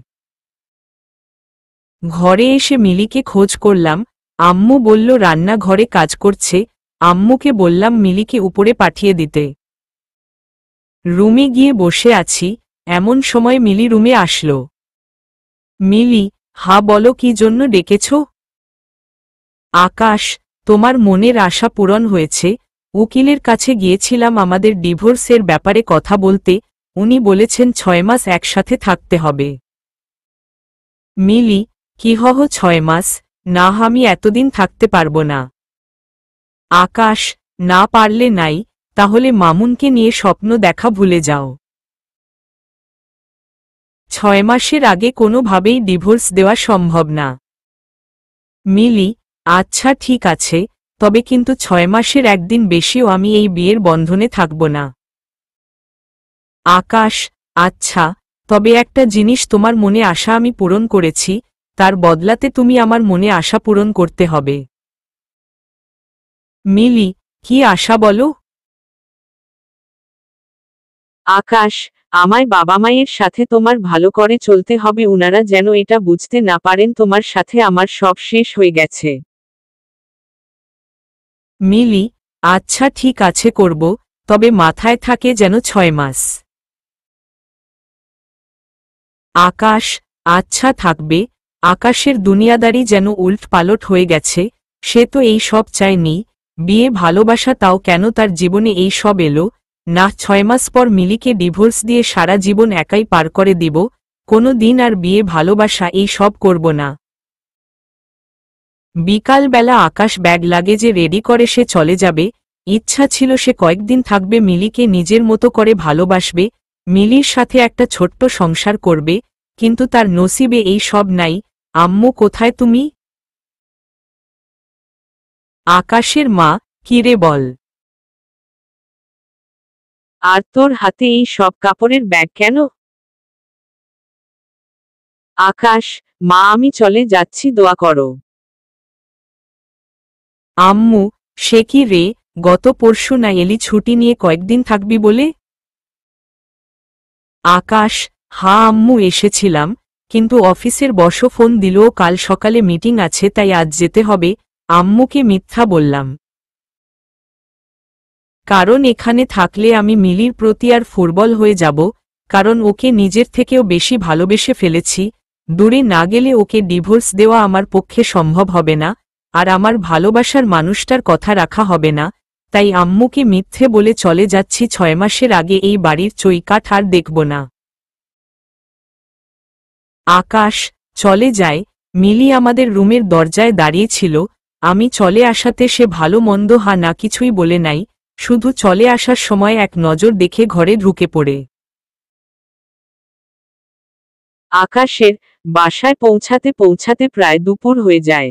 ঘরে এসে মিলিকে খোঁজ করলাম, আম্মু বলল রান্নাঘরে কাজ করছে। আম্মুকে বললাম মিলিকে উপরে পাঠিয়ে দিতে। রুমে গিয়ে বসে আছি, এমন সময় মিলি রুমে আসলো। মিলি, হা বলো, কি জন্য ডেকেছ? আকাশ, তোমার মনের আশা পূরণ হয়েছে। উকিলের কাছে গিয়েছিলাম আমাদের ডিভোর্সের ব্যাপারে কথা বলতে, উনি বলেছেন 6 মাস একসাথে থাকতে হবে। মিলি, কি 6 মাস? না, আমি এতদিন থাকতে পারবো না। আকাশ, না পারলে নাই, তাহলে মামুনকে নিয়ে স্বপ্ন দেখা ভুলে যাও। 6 মাসের আগে কোনোভাবেই ডিভোর্স দেওয়া সম্ভব না। মিলি, আচ্ছা ঠিক আছে, তবে কিন্তু 6 মাসের একদিন বেশিও আমি এই বিয়ের বন্ধনে থাকব না। আকাশ, আচ্ছা, তবে একটা জিনিস, তোমার মনে আশা আমি পূরণ করেছি, তার বদলাতে তুমি আমার মনে আশা পূরণ করতে হবে। মিলি, কি আশা বলো? আকাশ, আমায় বাবা মায়ের সাথে তোমার ভালো করে চলতে হবে, উনারা যেন এটা বুঝতে না পারেন তোমার সাথে আমার সব শেষ হয়ে গেছে। মিলি, আচ্ছা ঠিক আছে করব, তবে মাথায় থাকে যেন 6 মাস। আকাশ, আচ্ছা থাকবে। আকাশের দুনিয়াদারি যেন উল্ট পালট হয়ে গেছে, সে তো এই সব চায়নি, বিয়ে ভালোবাসা, তাও কেন তার জীবনে এই সব এলো? না, 6 মাস পর মিলিকে ডিভোর্স দিয়ে সারা জীবন একাই পার করে দিব, কোনো দিন আর বিয়ে ভালোবাসা এই সব করব না। বিকালবেলা আকাশ ব্যাগ লাগেজে রেডি করে সে চলে যাবে। ইচ্ছা ছিল সে কয়েকদিন থাকবে, মিলিকে নিজের মতো করে ভালোবাসবে, মিলির সাথে একটা ছোট্ট সংসার করবে, কিন্তু তার নসিবে এই সব নাই। আম্মু কোথায় তুমি? আকাশের মা, কিরে বল। আর তোর হাতে এই সব কাপড়ের ব্যাগ কেন? আকাশ, মা আমি চলে যাচ্ছি, দোয়া করো। আম্মু, সে কি রে, গত পরশু না এলি ছুটি নিয়ে কয়েকদিন থাকবি বলে? আকাশ, হ্যাঁ আম্মু এসেছিলাম, কিন্তু অফিসের বস ফোন দিল কাল সকালে মিটিং আছে, তাই আজ যেতে হবে। আম্মুকে মিথ্যা বললাম, কারণ এখানে থাকলে আমি মিলির প্রতি আর ফুটবল হয়ে যাব, কারণ ওকে নিজের থেকেও বেশি ভালোবেসে ফেলেছি। দূরে না গেলে ওকে ডিভোর্স দেওয়া আমার পক্ষে সম্ভব হবে না, আর আমার ভালোবাসার মানুষটার কথা রাখা হবে না, তাই আম্মুকে মিথ্যে বলে চলে যাচ্ছি। 6 মাসের আগে এই বাড়ির চৌকাঠ আর দেখব না। আকাশ, চলে যায়। মিলি আমাদের রুমের দরজায় দাঁড়িয়েছিল, আমি চলে আসাতে সে ভালো মন্দ হা না কিছুই বলে নাই, শুধু চলে আসার সময় এক নজর দেখে ঘরে ঢুকে পড়ে। আকাশের বাসায় পৌঁছাতে পৌঁছাতে প্রায় দুপুর হয়ে যায়।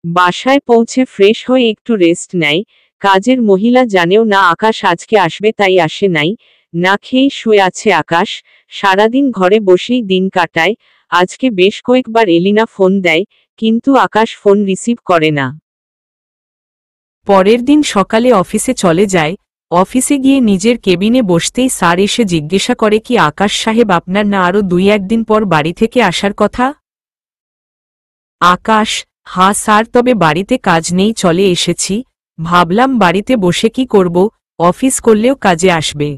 বাসায় পৌঁছে ফ্রেশ হয়ে একটু রেস্ট নেয়। কাজের মহিলা জানেও না আকাশ আজকে আসবে, তাই আসে নাই। না খেয়েই শুয়ে আছে আকাশ, সারাদিন ঘরে বসেই দিন কাটায়। আজকে বেশ কয়েকবার এলিনা ফোন দেয়, কিন্তু আকাশ ফোন রিসিভ করে না। পরের দিন সকালে অফিসে চলে যায়, অফিসে গিয়ে নিজের কেবিনে বসতেই স্যার এসে জিজ্ঞাসা করে কি আকাশ সাহেব আপনার না আরও 2-1 দিন পর বাড়ি থেকে আসার কথা? আকাশ: হ্যাঁ স্যার, তবে বাড়িতে কাজ নেই, চলে এসেছি। ভাবলাম বাড়িতে বসে কি করব, অফিস করলেও কাজে আসবে।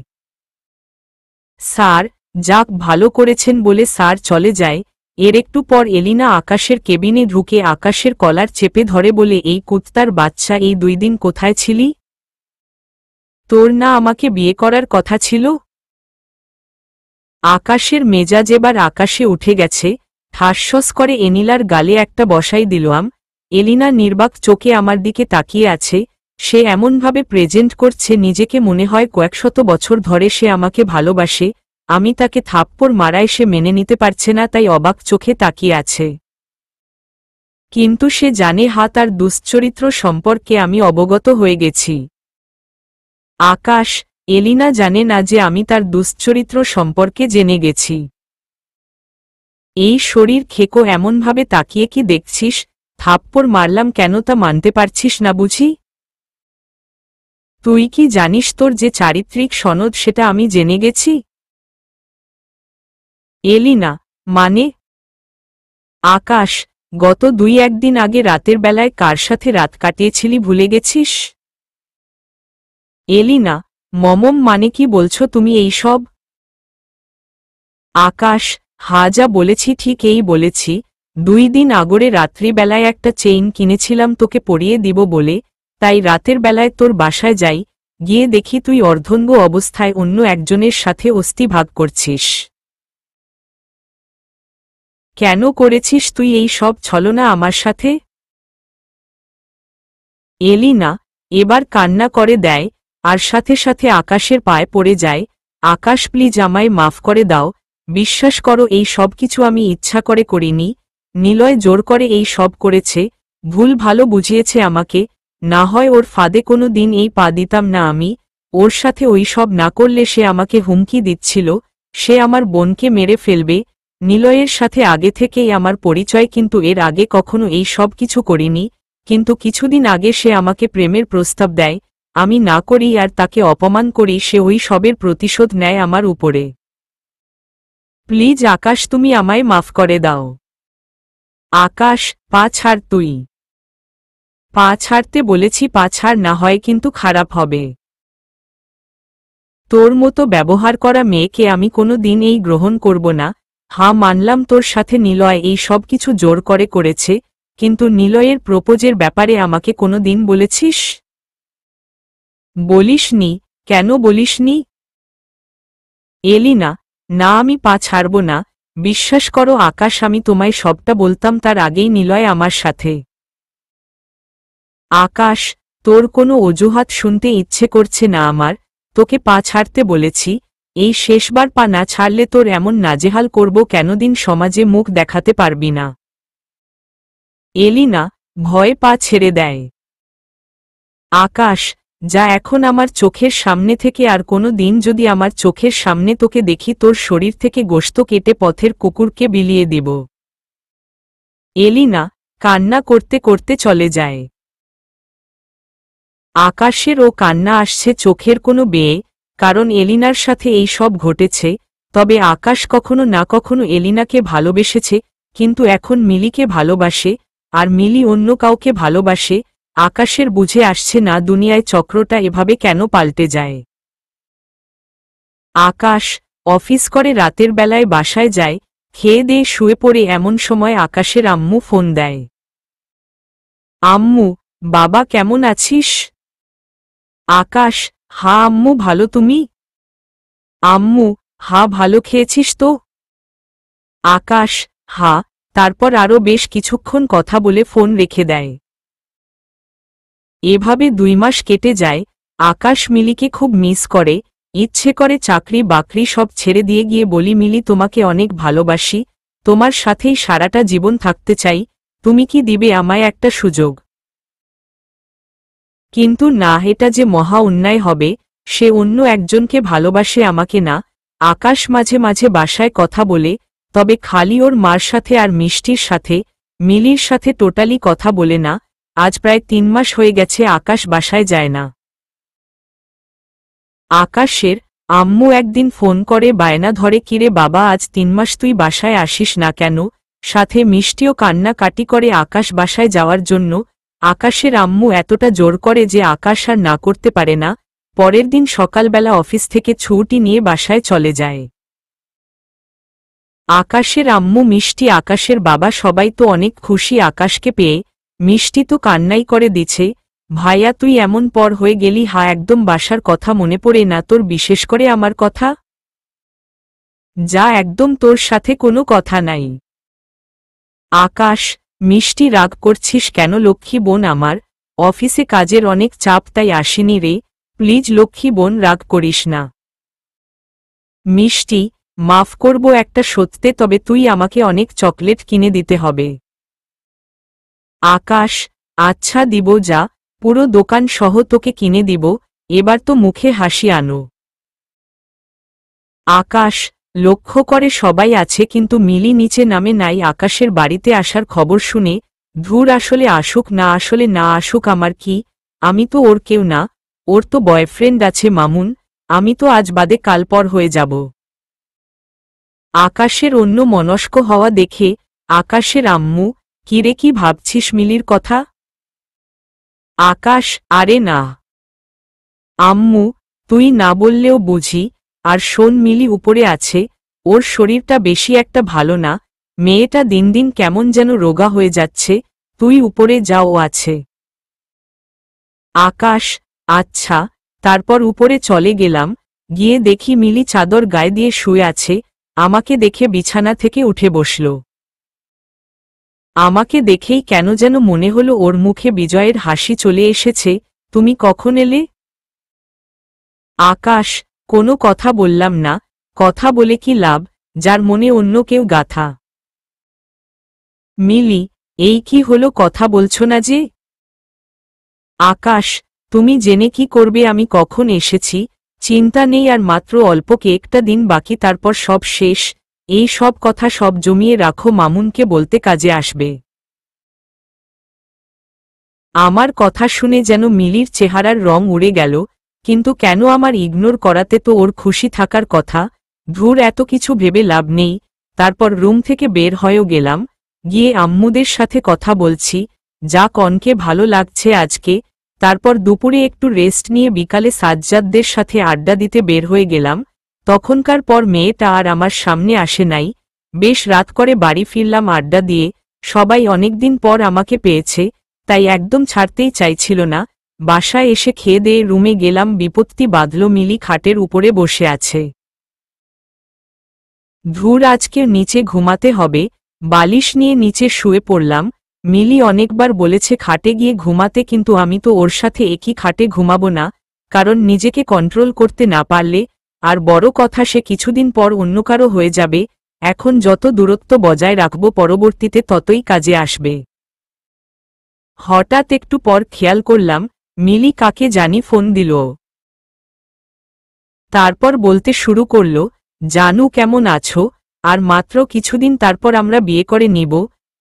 স্যার: যাক, ভালো করেছেন বলে স্যার চলে যায়। এর একটু পর এলিনা আকাশের কেবিনে ঢুকে আকাশের কলার চেপে ধরে বলে, এই কুত্তার বাচ্চা, এই 2 দিন কোথায় ছিলি? তোর না আমাকে বিয়ে করার কথা ছিল? আকাশের মেজাজ এবার আকাশে উঠে গেছে। ঠাসঠস করে এনিলার গালে একটা বসাই দিলাম। এলিনা নির্বাক চোখে আমার দিকে তাকিয়ে আছে। সে এমনভাবে প্রেজেন্ট করছে নিজেকে, মনে হয় কয়েকশত বছর ধরে সে আমাকে ভালোবাসে। আমি তাকে থাপ্পড় মারায় সে মেনে নিতে পারছে না, তাই অবাক চোখে তাকিয়ে আছে। কিন্তু সে জানে তার দুশ্চরিত্র সম্পর্কে আমি অবগত হয়ে গেছি। আকাশ: এলিনা জানে না যে আমি তার দুশ্চরিত্র সম্পর্কে জেনে গেছি। এই শরীর খেকো, এমনভাবে তাকিয়ে কি দেখছিস? থাপ্পড় মারলাম কেন তা মানতে পারছিস না বুঝি? তুই কি জানিস তোর যে চারিত্রিক সনদ সেটা আমি জেনে গেছি? এলিনা: মানে? আকাশ: গত 2-1 দিন আগে রাতের বেলায় কার সাথে রাত কাটিয়েছিলি ভুলে গেছিস? এলিনা: মমম, মানে কি বলছো তুমি এই সব? আকাশ: হ্যাঁ, যা বলেছি ঠিক এই বলেছি। 2 দিন আগরে রাত্রিবেলায় একটা চেইন কিনেছিলাম তোকে পরিয়ে দিব বলে, তাই রাতের বেলায় তোর বাসায় যাই, গিয়ে দেখি তুই অর্ধঙ্গ অবস্থায় অন্য একজনের সাথে অস্থি ভাগ করছিস। কেন করেছিস তুই এই সব ছলনা আমার সাথে? এলিনা এবার কান্না করে দেয়, আর সাথে সাথে আকাশের পায়ে পড়ে যায়। আকাশ, প্লিজ আমায় মাফ করে দাও। বিশ্বাস করো, এই সব কিছু আমি ইচ্ছা করে করিনি। নিলয় জোর করে এই সব করেছে, ভুল ভালো বুঝিয়েছে আমাকে। না হয় ওর ফাঁদে কোনো দিন এই পা দিতাম না আমি। ওর সাথে ওই সব না করলে সে আমাকে হুমকি দিচ্ছিল, সে আমার বোনকে মেরে ফেলবে। নিলয়ের সাথে আগে থেকেই আমার পরিচয়, কিন্তু এর আগে কখনো এই সব কিছু করিনি। কিন্তু কিছুদিন আগে সে আমাকে প্রেমের প্রস্তাব দেয়, আমি না করি আর তাকে অপমান করি, সে ওই সবের প্রতিশোধ নেয় আমার উপরে। প্লিজ আকাশ, তুমি আমায় মাফ করে দাও। আকাশ: পা ছাড় তুই। পা ছাড়তে বলেছি, পা ছাড়, না হয় কিন্তু খারাপ হবে। তোর মতো ব্যবহার করা মেয়েকে আমি কোনো দিন এই গ্রহণ করব না। হ্যাঁ, মানলাম তোর সাথে নিলয় এই সব কিছু জোর করে করেছে, কিন্তু নিলয়ের প্রপোজের ব্যাপারে আমাকে কোনো দিন বলেছিস? বলিসনি। কেন বলিসনি? এলিনা: না, আমি পা ছাড়ব না। বিশ্বাস করো আকাশ, আমি তোমায় সবটা বলতাম তার আগেই নিলয় আমার সাথে। আকাশ: তোর কোনো অজুহাত শুনতে ইচ্ছে করছে না আমার। তোকে পা ছাড়তে বলেছি, এই শেষবার পা না ছাড়লে তোর এমন নাজেহাল করব কেনদিন সমাজে মুখ দেখাতে পারবি না। এলিনা ভয়ে পা ছেড়ে দেয়। আকাশ: যা এখন আমার চোখের সামনে থেকে, আর কোনো দিন যদি আমার চোখের সামনে তোকে দেখি তোর শরীর থেকে গোশত কেটে পথের কুকুরকে বিলিয়ে দিব। এলিনা কান্না করতে করতে চলে যায়। আকাশের ও কান্না আসছে চোখের কোনো বেয়ে, কারণ এলিনার সাথে এই সব ঘটেছে। তবে আকাশ কখনো না কখনো এলিনাকে ভালোবেসেছে, কিন্তু এখন মিলিকে ভালোবাসে, আর মিলি অন্য কাউকে ভালোবাসে। আকাশের বুঝে আসছে না দুনিয়ায় চক্রটা এভাবে কেন পাল্টে যায়। আকাশ অফিস করে রাতের বেলায় বাসায় যায়, খেয়ে দিয়ে শুয়ে পড়ে এমন সময় আকাশের আম্মু ফোন দেয়। আম্মু: বাবা কেমন আছিস? আকাশ: হ্যাঁ আম্মু, ভালো, তুমি? আম্মু: হ্যাঁ ভালো, খেয়েছিস তো? আকাশ: হ্যাঁ। তারপর আরও বেশ কিছুক্ষণ কথা বলে ফোন রেখে দেয়। এভাবে 2 মাস কেটে যায়। আকাশ মিলিকে খুব মিস করে, ইচ্ছে করে চাকরি বাকরি সব ছেড়ে দিয়ে গিয়ে বলি, মিলি তোমাকে অনেক ভালোবাসি, তোমার সাথেই সারাটা জীবন থাকতে চাই, তুমি কি দিবে আমায় একটা সুযোগ? কিন্তু না, এটা যে মহা অন্যায় হবে। সে অন্য একজনকে ভালোবাসে, আমাকে না। আকাশ মাঝে মাঝে বাসায় কথা বলে, তবে খালি ওর মার সাথে আর মিষ্টির সাথে। মিলির সাথে টোটালি কথা বলে না। আজ প্রায় 3 মাস হয়ে গেছে আকাশ বাসায় যায় না। আকাশের আম্মু একদিন ফোন করে বায়না ধরে, কিরে বাবা, আজ 3 মাস তুই বাসায় আসিস না কেন? সাথে মিষ্টিও কান্নাকাটি করে আকাশ বাসায় যাওয়ার জন্য। আকাশের আম্মু এতটা জোর করে যে আকাশ আর না করতে পারে না। পরের দিন সকালবেলা অফিস থেকে ছুটি নিয়ে বাসায় চলে যায়। আকাশের আম্মু, মিষ্টি, আকাশের বাবা সবাই তো অনেক খুশি আকাশকে পেয়ে। মিষ্টি তো কান্নাই করে দিছে, ভাইয়া তুই এমন পর হয়ে গেলি, একদম বাসার কথা মনে পড়ে না তোর, বিশেষ করে আমার কথা? যা, একদম তোর সাথে কোনো কথা নাই। আকাশ, মিষ্টি, রাগ করছিস কেন লক্ষ্মী বোন আমার? অফিসে কাজের অনেক চাপ তাই আসিনি রে, প্লিজ লক্ষ্মী বোন রাগ করিস না। মিষ্টি, মাফ করব একটা সত্যি, তবে তুই আমাকে অনেক চকলেট কিনে দিতে হবে। আকাশ, আচ্ছা দিব, যা, পুরো দোকান সহ তোকে কিনে দিব, এবার তো মুখে হাসি আনো। আকাশ, লক্ষ্য করে সবাই আছে কিন্তু মিলি নিচে নামে নাই আকাশের বাড়িতে আসার খবর শুনে। ধুর, আসলে আসুক না আসলে না আসুক আমার কি, আমি তো ওর কেউ না, ওর তো বয়ফ্রেন্ড আছে মামুন, আমি তো আজ বাদে কাল পর হয়ে যাব। আকাশের অন্য মনস্ক হওয়া দেখে আকাশের আম্মু, কিরে কি ভাবছিস মিলির কথা? আকাশ, আরে না আম্মু, তুই না বললেও বুঝি। আর শোন, মিলি উপরে আছে, ওর শরীরটা বেশি একটা ভালো না, মেয়েটা দিন দিন কেমন যেন রোগা হয়ে যাচ্ছে, তুই উপরে যাও, আছে। আকাশ, আচ্ছা। তারপর উপরে চলে গেলাম, গিয়ে দেখি মিলি চাদর গায়ে দিয়ে শুয়ে আছে। আমাকে দেখে বিছানা থেকে উঠে বসল। আমাকে দেখেই কেন যেন মনে হলো ওর মুখে বিজয়ের হাসি চলে এসেছে। তুমি কখন এলে? আকাশ, কোনো কথা বললাম না, কথা বলে কি লাভ, যার মনে অন্য কেউ গাথা। মিলি, এই কি হলো, কথা বলছো না যে? আকাশ, তুমি জেনে কি করবে আমি কখন এসেছি? চিন্তা নেই, আর মাত্র অল্প একটা দিন বাকি, তারপর সব শেষ। এই সব কথা সব জমিয়ে রাখো, মামুনকে বলতে কাজে আসবে। আমার কথা শুনে যেন মিলির চেহারার রং উড়ে গেল, কিন্তু কেন আমার ইগনোর করাতে তো ওর খুশি থাকার কথা। ধুর, এত কিছু ভেবে লাভ নেই। তারপর রুম থেকে বের হয়েও গেলাম, গিয়ে আম্মুদের সাথে কথা বলছি, যা কনকে ভালো লাগছে আজকে। তারপর দুপুরে একটু রেস্ট নিয়ে বিকালে সাজ্জাদদের সাথে আড্ডা দিতে বের হয়ে গেলাম। তখনকার পর মেয়েটা আর আমার সামনে আসে নাই। বেশ রাত করে বাড়ি ফিরলাম আড্ডা দিয়ে। সবাই অনেকদিন পর আমাকে পেয়েছে, তাই একদম ছাড়তেই চাইছিল না। বাসায় এসে খেয়ে দিয়ে রুমে গেলাম, বিপত্তি বাঁধল, মিলি খাটের উপরে বসে আছে। ধুর, আজকে নিচে ঘুমাতে হবে। বালিশ নিয়ে নিচে শুয়ে পড়লাম। মিলি অনেকবার বলেছে খাটে গিয়ে ঘুমাতে, কিন্তু আমি তো ওর সাথে একই খাটে ঘুমাবো না, কারণ নিজেকে কন্ট্রোল করতে না পারলে, আর বড় কথা সে কিছুদিন পর অন্য কারো হয়ে যাবে। এখন যত দূরত্ব বজায় রাখব পরবর্তীতে ততই কাজে আসবে। হঠাৎ একটু পর খেয়াল করলাম মিলি কাকে জানি ফোন দিল। তারপর বলতে শুরু করল, জানু কেমন আছো? আর মাত্র কিছুদিন তারপর আমরা বিয়ে করে নিব।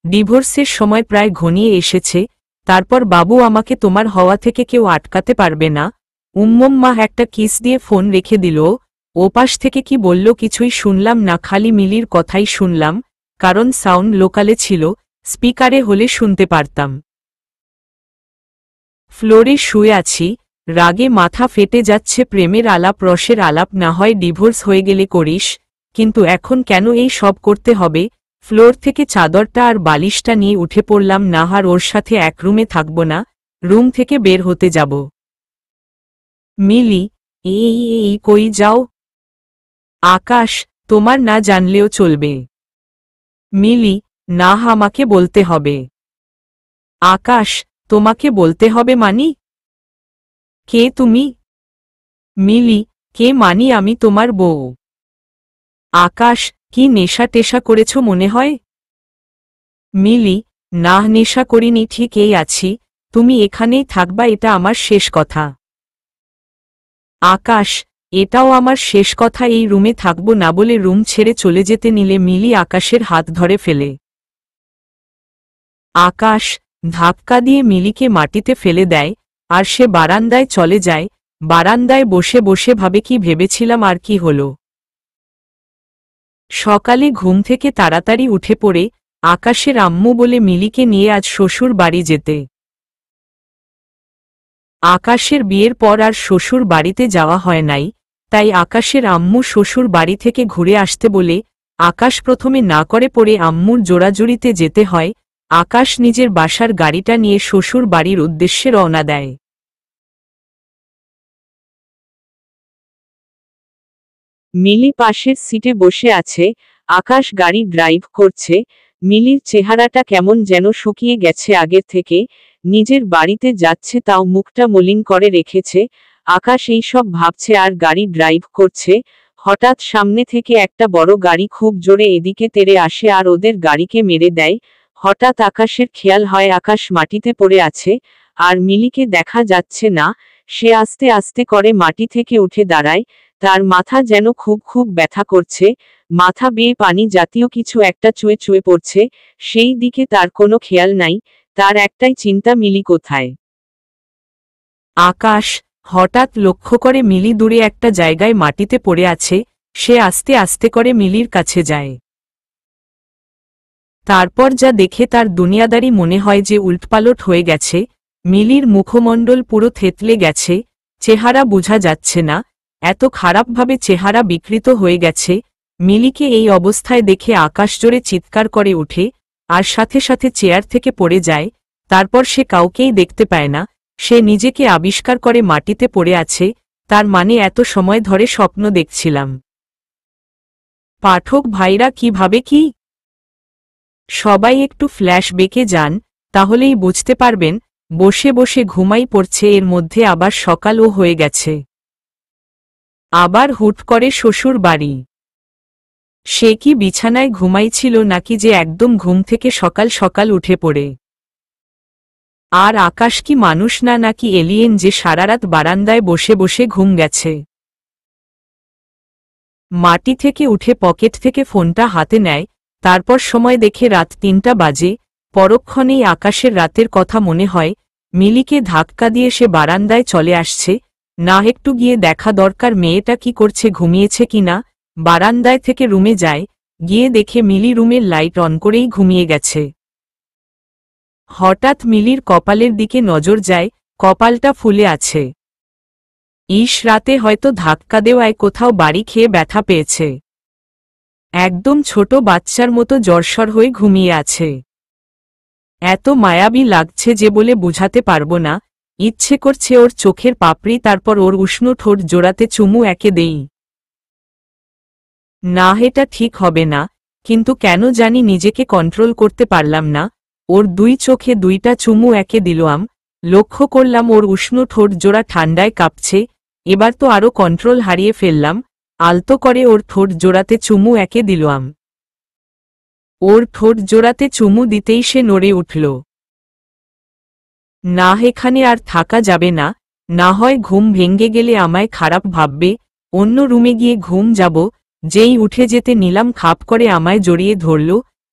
ডিভোর্সের সময় প্রায় ঘনিয়ে এসেছে। তারপর বাবু আমাকে তোমার হওয়া থেকে কেউ আটকাতে পারবে না। মা একটা কিস দিয়ে ফোন রেখে দিল। ওপাশ থেকে কি বলল কিছুই শুনলাম না, খালি মিলির কথাই শুনলাম, কারণ সাউন্ড লোকালে ছিল, স্পিকারে হলে শুনতে পারতাম। ফ্লোরে শুয়ে আছি, রাগে মাথা ফেটে যাচ্ছে। প্রেমের আলাপ, রসের আলাপ না হয় ডিভোর্স হয়ে গেলে করিস, কিন্তু এখন কেন এই সব করতে হবে? ফ্লোর থেকে চাদরটা আর বালিশটা নিয়ে উঠে পড়লাম। নাহার ওর সাথে এক রুমে থাকব না, রুম থেকে বের হতে যাব। মিলি, এই কই যাও? আকাশ, তোমার না জানলেও চলবে। মিলি, না, আমাকে বলতে হবে। আকাশ, তোমাকে বলতে হবে মানি? কে তুমি? মিলি, কে মানি? আমি তোমার বউ। আকাশ, কি নেশা টেশা করেছ মনে হয়? মিলি, না, নেশা করিনি, ঠিক এই আছি। তুমি এখানেই থাকবা, এটা আমার শেষ কথা। আকাশ, এটাও আমার শেষ কথা, এই রুমে থাকব না বলে রুম ছেড়ে চলে যেতে নিলে মিলি আকাশের হাত ধরে ফেলে। আকাশ ধাক্কা দিয়ে মিলিকে মাটিতে ফেলে দেয়, আর সে বারান্দায় চলে যায়। বারান্দায় বসে বসে ভাবে কি ভেবেছিলাম আর কি হলো। সকালে ঘুম থেকে তাড়াতাড়ি উঠে পড়ে আকাশের আম্মু বলে মিলিকে নিয়ে আজ শ্বশুর বাড়ি যেতে। আকাশের বিয়ের পর আর শ্বশুর বাড়িতে যাওয়া হয় নাই, তাই আকাশের আম্মু শ্বশুর বাড়ি থেকে ঘুরে আসতে বলে আকাশ প্রথমে না করে পড়ে আম্মুর জোড়াজুড়িতে যেতে হয়। আকাশ নিজের বাসার গাড়িটা নিয়ে শ্বশুর বাড়ির উদ্দেশ্যে রওনা দেয়। মিলি পাশের সিটে বসে আছে, আকাশ গাড়ি ড্রাইভ করছে। মিলির চেহারাটা কেমন যেন শুকিয়ে গেছে আগের থেকে, নিজের বাড়িতে যাচ্ছে তাও মুখটা মলিন করে রেখেছে। আকাশ এই সব ভাবছে আর গাড়ি ড্রাইভ করছে। হঠাৎ সামনে থেকে একটা বড় গাড়ি খুব জোরে এদিকে তেড়ে আসে আর ওদের গাড়িকে মেরে দেয়। হঠাৎ আকাশের খেয়াল হয় আকাশ মাটিতে পড়ে আছে, আর মিলিকে দেখা যাচ্ছে না। সে আস্তে আস্তে করে মাটি থেকে উঠে দাঁড়ায়। তার মাথা যেন খুব খুব ব্যথা করছে, মাথা বেয়ে পানি জাতীয় কিছু একটা চুয়ে চুয়ে পড়ছে। সেই দিকে তার কোনো খেয়াল নাই, তার একটাই চিন্তা মিলি কোথায়। আকাশ হঠাৎ লক্ষ্য করে মিলি দূরে একটা জায়গায় মাটিতে পড়ে আছে। সে আস্তে আস্তে করে মিলির কাছে যায়। তারপর যা দেখে তার দুনিয়াদারি মনে হয় যে উল্টপালট হয়ে গেছে। মিলির মুখমণ্ডল পুরো থেতলে গেছে, চেহারা বোঝা যাচ্ছে না, এত খারাপভাবে চেহারা বিকৃত হয়ে গেছে। মিলিকে এই অবস্থায় দেখে আকাশ জোরে চিৎকার করে ওঠে, আর সাথে সাথে চেয়ার থেকে পড়ে যায়। তারপর সে কাউকেই দেখতে পায় না, সে নিজেকে আবিষ্কার করে মাটিতে পড়ে আছে। তার মানে এত সময় ধরে স্বপ্ন দেখছিলাম। পাঠক ভাইরা কিভাবে কি? সবাই একটু ফ্ল্যাশব্যাকে যান, তাহলেই বুঝতে পারবেন। বসে বসে ঘুমাই পড়ছে, এর মধ্যে আবার সকালও হয়ে গেছে। আবার হুট করে শ্বশুর বাড়ি। সে কি বিছানায় ঘুমাইছিল নাকি যে একদম ঘুম থেকে সকাল সকাল উঠে পড়ে? আর আকাশ কি মানুষ না নাকি এলিয়েন যে সারারাত বারান্দায় বসে বসে ঘুম গেছে? মাটি থেকে উঠে পকেট থেকে ফোনটা হাতে নেয়, তারপর সময় দেখে রাত ৩টা বাজে। পরক্ষণেই আকাশের রাতের কথা মনে হয়। মিলিকে ধাক্কা দিয়ে সে বারান্দায় চলে আসছে। না একটু গিয়ে দেখা দরকার মেয়েটা কি করছে, ঘুমিয়েছে কিনা। বারান্দায় থেকে রুমে যায়, গিয়ে দেখে মিলি রুমের লাইট অন করেই ঘুমিয়ে গেছে। হঠাৎ মিলির কপালের দিকে নজর যায়, কপালটা ফুলে আছে। ইস, রাতে হয়তো ধাক্কা দেওয়ায় কোথাও বাড়ি খেয়ে ব্যথা পেয়েছে। একদম ছোট বাচ্চার মতো জ্বরসর হয়ে ঘুমিয়ে আছে। এত মায়াবী লাগছে যে বলে বুঝাতে পারবো না। ইচ্ছে করছে ওর চোখের পাপড়ি, তারপর ওর উষ্ণ ঠোঁট জোড়াতে চুমু একে দেই। না, এটা ঠিক হবে না, কিন্তু কেন জানি নিজেকে কন্ট্রোল করতে পারলাম না। ওর দুই চোখে 2টা চুমু একে দিলাম। লক্ষ্য করলাম ওর উষ্ণ ঠোঁট জোড়া ঠান্ডায় কাঁপছে। এবার তো আরও কন্ট্রোল হারিয়ে ফেললাম, আলতো করে ওর ঠোঁট জোড়াতে চুমু একে দিলাম। ওর ঠোঁট জোড়াতে চুমু দিতেই সে নড়ে উঠল। না, এখানে আর থাকা যাবে না, না হয় ঘুম ভেঙে গেলে আমায় খারাপ ভাববে। অন্য রুমে গিয়ে ঘুম যাব। যেই উঠে যেতে নিলাম খাপ করে আমায় জড়িয়ে ধরল।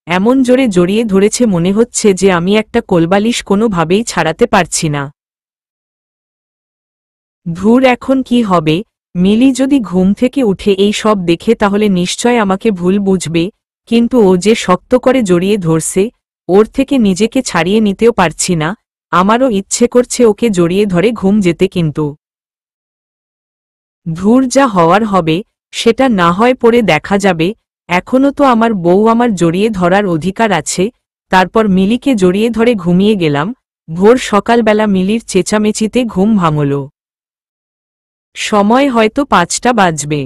এমন জোরে জড়িয়ে ধরেছে মনে হচ্ছে যে আমি একটা কোলবালিশ কোনোভাবেই ছাড়াতে পারছি না। ধুর, এখন কি হবে? মিলি যদি ঘুম থেকে উঠে এই সব দেখে তাহলে নিশ্চয় আমাকে ভুল বুঝবে। কিন্তু ও যে শক্ত করে জড়িয়ে ধরছে, ওর থেকে নিজেকে ছাড়িয়ে নিতেও পারছি না। আমারও ইচ্ছে করছে ওকে জড়িয়ে ধরে ঘুম যেতে, কিন্তু ধুর, যা হওয়ার হবে সেটা না হয় পরে দেখা যাবে। এখনও তো আমার বউ, আমার জড়িয়ে ধরার অধিকার আছে। তারপর মিলিকে জড়িয়ে ধরে ঘুমিয়ে গেলাম। ভোর সকালবেলা মিলির চেঁচামেচিতে ঘুম ভাঙল। সময় হয়তো 5টা বাজবে।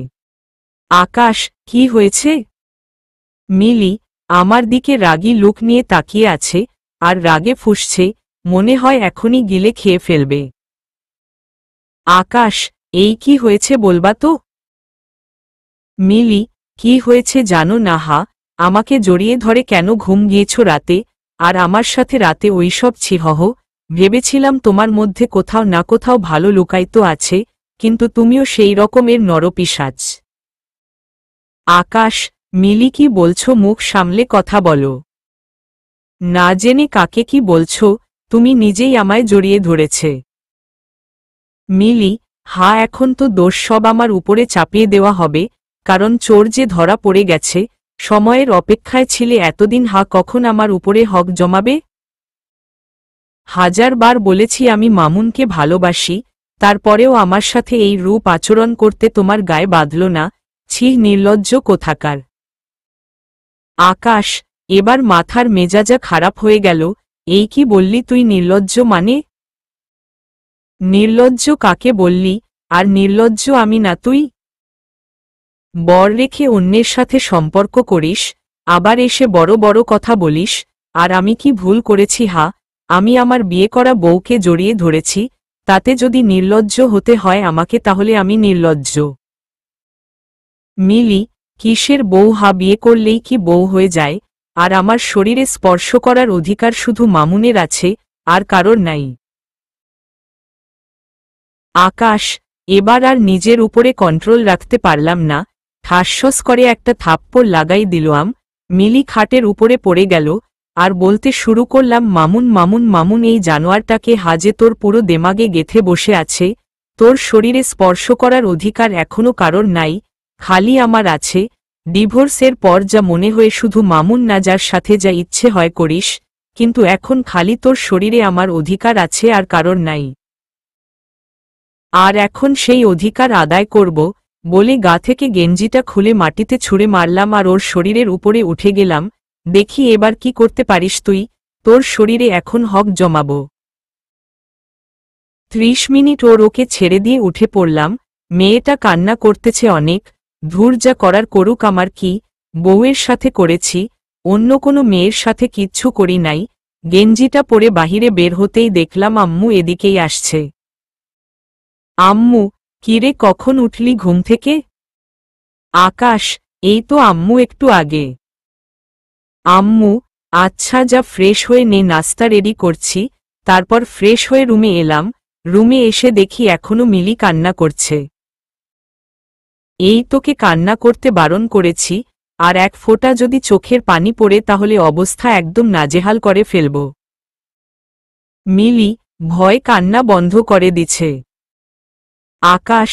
আকাশ, কি হয়েছে? মিলি আমার দিকে রাগী লুক নিয়ে তাকিয়ে আছে, আর রাগে ফুঁসছে, মনে হয় এখনই গিলে খেয়ে ফেলবে। আকাশ, এই কি হয়েছে বলবা তো? মিলি, কি হয়েছে জানো না? আমাকে জড়িয়ে ধরে কেন ঘুম গিয়েছ রাতে? আর আমার সাথে রাতে ওইসব ছিহহ। ভেবেছিলাম তোমার মধ্যে কোথাও না কোথাও ভালো লুকায়িত আছে, কিন্তু তুমিও সেই রকমের নরপিশাচ। আকাশ, মিলি কি বলছো? মুখ সামলে কথা বলো। না জেনে কাকে কি বলছো? তুমি নিজেই আমায় জড়িয়ে ধরেছে। মিলি, হ্যাঁ, এখন তো দোষ সব আমার উপরে চাপিয়ে দেওয়া হবে, কারণ চোর যে ধরা পড়ে গেছে। সময়ের অপেক্ষায় ছিলে এতদিন, কখন আমার উপরে হক জমাবে? 1000বার বলেছি আমি মামুনকে ভালোবাসি, তারপরেও আমার সাথে এই রূপ আচরণ করতে তোমার গায়ে বাঁধল না? ছি, নির্লজ্জ কোথাকার। আকাশ, এবার মাথার মেজাজা খারাপ হয়ে গেল। এই কি বললি তুই নির্লজ্জ মানে? নির্লজ্জ কাকে বললি? আর নির্লজ্জ আমি না তুই? বর রেখে অন্যের সাথে সম্পর্ক করিস, আবার এসে বড় বড় কথা বলিস। আর আমি কি ভুল করেছি? আমি আমার বিয়ে করা বউকে জড়িয়ে ধরেছি, তাতে যদি নির্লজ্জ হতে হয় আমাকে, তাহলে আমি নির্লজ্জ। মিলি, কিসের বউ? বিয়ে করলেই কি বউ হয়ে যায়? আর আমার শরীরে স্পর্শ করার অধিকার শুধু মামুনের আছে, আর কারোর নাই। আকাশ, এবার আর নিজের উপরে কন্ট্রোল রাখতে পারলাম না, ঠাসস করে একটা থাপ্পড় লাগাই দিলাম। মিলি খাটের উপরে পড়ে গেল, আর বলতে শুরু করলাম, মামুন মামুন মামুন, এই জানোয়ারটাকে হাজে তোর পুরো দেমাগে গেথে বসে আছে। তোর শরীরে স্পর্শ করার অধিকার এখনো কারোর নাই, খালি আমার আছে। ডিভোর্সের পর যা মনে হয়ে শুধু মামুন না, যার সাথে যা ইচ্ছে হয় করিস, কিন্তু এখন খালি তোর শরীরে আমার অধিকার আছে, আর কারোর নাই। আর এখন সেই অধিকার আদায় করব বলে গা থেকে গেঞ্জিটা খুলে মাটিতে ছুঁড়ে মারলাম, আর ওর শরীরের উপরে উঠে গেলাম। দেখি এবার কি করতে পারিস তুই, তোর শরীরে এখন হক জমাব। 30 মিনিট ওকে ছেড়ে দিয়ে উঠে পড়লাম। মেয়েটা কান্না করতেছে অনেক। ধুর, যা করার করুক, আমার কি? বউয়ের সাথে করেছি, অন্য কোনো মেয়ের সাথে কিচ্ছু করি নাই। গেঞ্জিটা পরে বাহিরে বের হতেই দেখলাম আম্মু এদিকেই আসছে। আম্মু, কিরে, কখন উঠলি ঘুম থেকে? আকাশ, এই তো আম্মু একটু আগে। আম্মু, আচ্ছা, যা ফ্রেশ হয়ে নে, নাস্তা রেডি করছি। তারপর ফ্রেশ হয়ে রুমে এলাম। রুমে এসে দেখি এখনো মিলি কান্না করছে। এই তোকে কান্না করতে বারণ করেছি, আর এক ফোঁটা যদি চোখের পানি পড়ে তাহলে অবস্থা একদম নাজেহাল করে ফেলব। মিলি ভয় কান্না বন্ধ করে দিছে। আকাশ,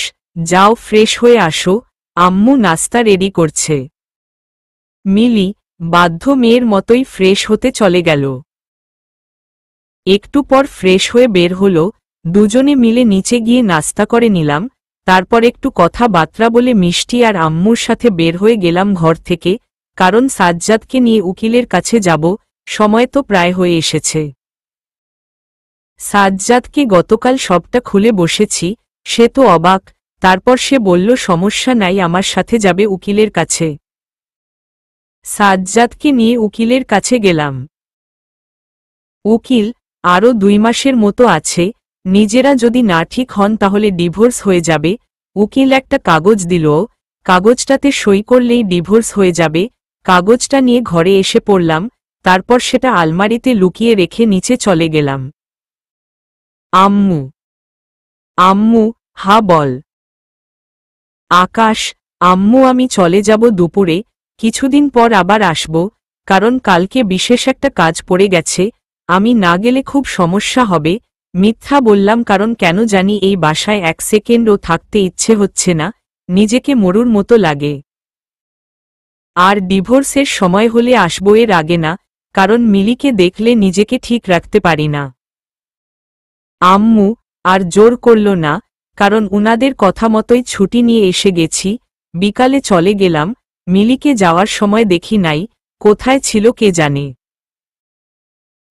যাও ফ্রেশ হয়ে আসো, আম্মু নাস্তা রেডি করছে। মিলি বাধ্য মেয়ের মতোই ফ্রেশ হতে চলে গেল। একটু পর ফ্রেশ হয়ে বের হলো, দুজনে মিলে নিচে গিয়ে নাস্তা করে নিলাম। তারপর একটু কথা বার্তা বলে মিষ্টি আর আম্মুর সাথে বের হয়ে গেলাম ঘর থেকে, কারণ সাজ্জাদকে নিয়ে উকিলের কাছে যাব, সময় তো প্রায় হয়ে এসেছে। সাজ্জাদকে গতকাল সবটা খুলে বসেছি, সে তো অবাক। তারপর সে বলল সমস্যা নাই, আমার সাথে যাবে উকিলের কাছে। সাজ্জাদকে নিয়ে উকিলের কাছে গেলাম। উকিল, আরও 2 মাসের মতো আছে, নিজেরা যদি না ঠিক হন তাহলে ডিভোর্স হয়ে যাবে। উকিল একটা কাগজ দিল, কাগজটাতে সই করলেই ডিভোর্স হয়ে যাবে। কাগজটা নিয়ে ঘরে এসে পড়লাম, তারপর সেটা আলমারিতে লুকিয়ে রেখে নিচে চলে গেলাম। আম্মু, আম্মু, বল। আকাশ, আম্মু, আমি চলে যাব দুপুরে, কিছুদিন পর আবার আসব, কারণ কালকে বিশেষ একটা কাজ পড়ে গেছে, আমি না গেলে খুব সমস্যা হবে। মিথ্যা বললাম, কারণ কেন জানি এই বাসায় 1 সেকেন্ডও থাকতে ইচ্ছে হচ্ছে না, নিজেকে মরুর মতো লাগে। আর ডিভোর্সের সময় হলে আসব, এর আগে না, কারণ মিলিকে দেখলে নিজেকে ঠিক রাখতে পারি না। আম্মু আর জোর করল না, কারণ উনাদের কথা মতোই ছুটি নিয়ে এসে গেছি। বিকালে চলে গেলাম, মিলিকে যাওয়ার সময় দেখি নাই, কোথায় ছিল কে জানে।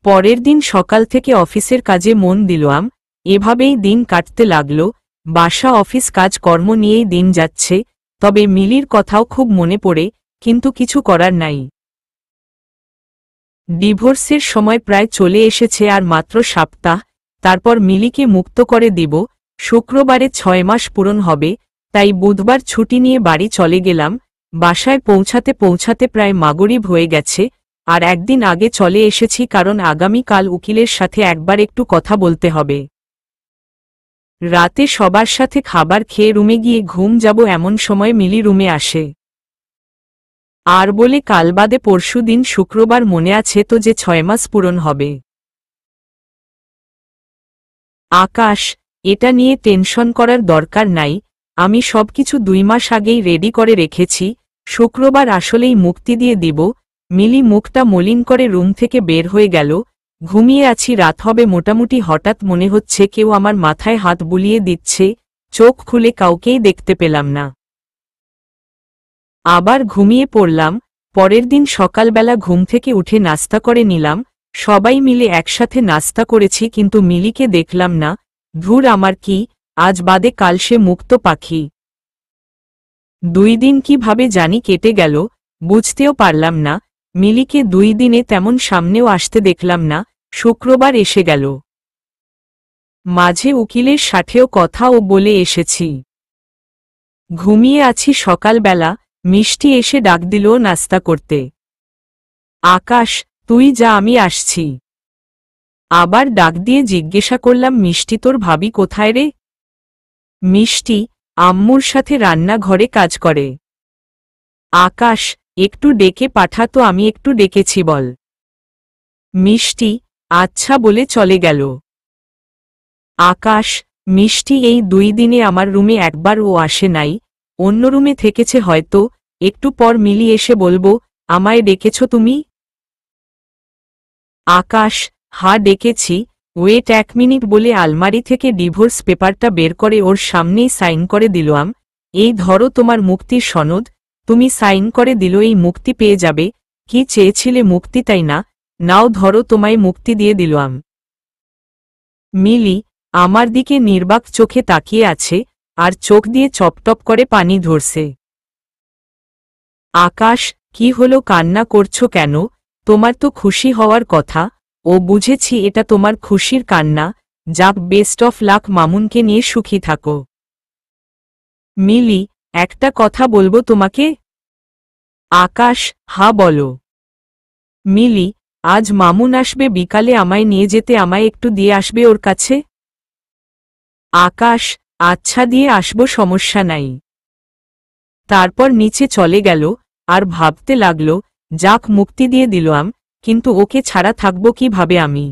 পরের দিন সকাল থেকে অফিসের কাজে মন দিলাম, এভাবেই দিন কাটতে লাগল। বাসা অফিস কাজ কর্ম নিয়েই দিন যাচ্ছে, তবে মিলির কথাও খুব মনে পড়ে, কিন্তু কিছু করার নাই। ডিভোর্সের সময় প্রায় চলে এসেছে, আর মাত্র সপ্তাহ, তারপর মিলিকে মুক্ত করে দিব। শুক্রবারে 6 মাস পূরণ হবে, তাই বুধবার ছুটি নিয়ে বাড়ি চলে গেলাম। বাসায় পৌঁছাতে পৌঁছাতে প্রায় মাগরিব হয়ে গেছে, আর একদিন আগে চলে এসেছি কারণ আগামীকাল উকিলের সাথে একবার একটু কথা বলতে হবে। রাতে সবার সাথে খাবার খেয়ে রুমে গিয়ে ঘুম যাব, এমন সময় মিলি রুমে আসে। আর বলে, কাল বাদে পরশু দিন শুক্রবার মনে আছে তো যে 6 মাস পূরণ হবে? আকাশ, এটা নিয়ে টেনশন করার দরকার নাই, আমি সবকিছু 2 মাস আগেই রেডি করে রেখেছি, শুক্রবার আসলেই মুক্তি দিয়ে দিব। মিলি মুখটা মলিন করে রুম থেকে বের হয়ে গেল। ঘুমিয়ে আছি, রাত হবে মোটামুটি, হঠাৎ মনে হচ্ছে কেউ আমার মাথায় হাত বুলিয়ে দিচ্ছে, চোখ খুলে কাউকেই দেখতে পেলাম না। আবার ঘুমিয়ে পড়লাম। পরের দিন সকালবেলা ঘুম থেকে উঠে নাস্তা করে নিলাম, সবাই মিলে একসাথে নাস্তা করেছি, কিন্তু মিলিকে দেখলাম না। ধুর, আমার কি, আজ বাদে কাল সে মুক্ত পাখি। 2 দিন কিভাবে জানি কেটে গেল, বুঝতেও পারলাম না। মিলিকে 2 দিনে তেমন সামনেও আসতে দেখলাম না। শুক্রবার এসে গেল, মাঝে উকিলের সাথেও কথাও বলে এসেছি। ঘুমিয়ে আছি, সকালবেলা মিষ্টি এসে ডাক দিল নাস্তা করতে। আকাশ, তুই যা, আমি আসছি। আবার ডাক দিয়ে জিজ্ঞাসা করলাম, মিষ্টি, তোর ভাবি কোথায় রে? মিষ্টি আম্মুর সাথে রান্নাঘরে কাজ করে। আকাশ, একটু ডেকে পাঠা তো, আমি একটু ডেকেছি বল। মিষ্টি আচ্ছা বলে চলে গেল। আকাশ, মিষ্টি এই 2 দিনে আমার রুমে একবারও আসে নাই, অন্য রুমে থেকেছে হয়তো, একটু পর মিলি এসে বলবো, আমায় ডেকেছ তুমি? আকাশ, হ্যাঁ ডেকেছি, ওয়েট 1 মিনিট বলে আলমারি থেকে ডিভোর্স পেপারটা বের করে ওর সামনেই সাইন করে দিলাম। এই ধরো তোমার মুক্তির সনদ, তুমি সাইন করে দিল, এই মুক্তি পেয়ে যাবে। কি চেয়েছিলে, মুক্তি তাই না? নাও ধরো, তোমায় মুক্তি দিয়ে দিলাম। মিলি আমার দিকে নির্বাক চোখে তাকিয়ে আছে, আর চোখ দিয়ে চপটপ করে পানি ঝরছে। আকাশ, কি হলো, কান্না করছো কেন? তোমার তো খুশি হওয়ার কথা। ও বুঝেছি, এটা তোমার খুশির কান্না। যাক, বেস্ট অফ লাক, মামুনকে নিয়ে সুখী থাকো। মিলি একটা কথা বলবো তোমাকে। আকাশ, হ্যাঁ বলো। মিলি আজ মামুন আসবে বিকালে, আমায় নিয়ে যেতে, আমায় একটু দিয়ে আসবে ওর কাছে। আকাশ, আচ্ছা দিয়ে আসবো, সমস্যা নাই। তারপর নিচে চলে গেল, আর ভাবতে লাগল, যাক মুক্তি দিয়ে দিলাম, কিন্তু ওকে ছাড়া থাকবো কিভাবে আমি।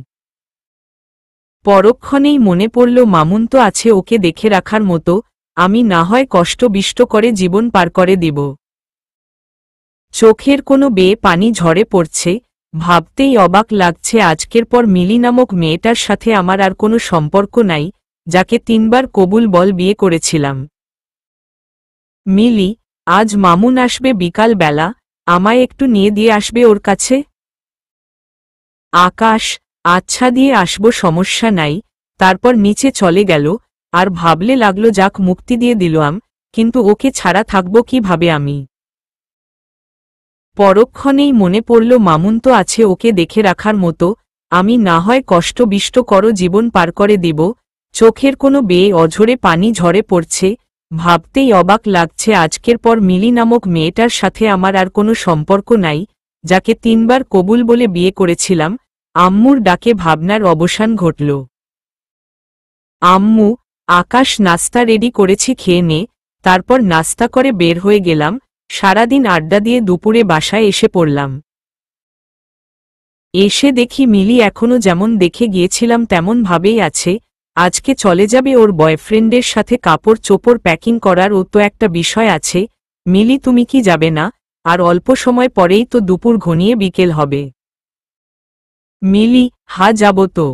পরক্ষণেই মনে পড়ল, মামুন তো আছে ওকে দেখে রাখার মতো, আমি না হয় কষ্ট বিষ্ট করে জীবন পার করে দিব। চোখের কোনো বেয়ে পানি ঝরে পড়ছে, ভাবতেই অবাক লাগছে, আজকের পর মিলি নামক মেয়েটার সাথে আমার আর কোনো সম্পর্ক নাই, যাকে 3 বার কবুল বল বিয়ে করেছিলাম। মিলি আজ মামুন আসবে বিকাল বেলা, আমায় একটু নিয়ে দিয়ে আসবে ওর কাছে। আকাশ, আচ্ছা দিয়ে আসবো, সমস্যা নাই। তারপর নিচে চলে গেল, আর ভাবলে লাগলো, যাক মুক্তি দিয়ে দিলাম, কিন্তু ওকে ছাড়া থাকবো কিভাবে আমি। পরক্ষণেই মনে পড়ল, মামুন তো আছে ওকে দেখে রাখার মতো, আমি না হয় কষ্ট বিষ্ট করো জীবন পার করে দিব। চোখের কোনো বেয়ে অঝরে পানি ঝরে পড়ছে, ভাবতেই অবাক লাগছে, আজকের পর মিলি নামক মেয়েটার সাথে আমার আর কোনো সম্পর্ক নাই, যাকে 3 বার কবুল বলে বিয়ে করেছিলাম। আম্মুর ডাকে ভাবনার অবসান ঘটল। আম্মু, আকাশ নাস্তা রেডি করেছি, খেয়ে নে। তারপর নাস্তা করে বের হয়ে গেলাম। সারাদিন আড্ডা দিয়ে দুপুরে বাসায় এসে পড়লাম। এসে দেখি মিলি এখনো যেমন দেখে গিয়েছিলাম তেমন ভাবেই আছে। আজকে চলে যাবে ওর বয়ফ্রেন্ডের সাথে কাপড় চোপড় প্যাকিং করার, ও তো একটা বিষয় আছে। মিলি, তুমি কি যাবে না? আর অল্প সময় পরেই তো দুপুর ঘনিয়ে বিকেল হবে। মিলি, হ্যাঁ যাব তো।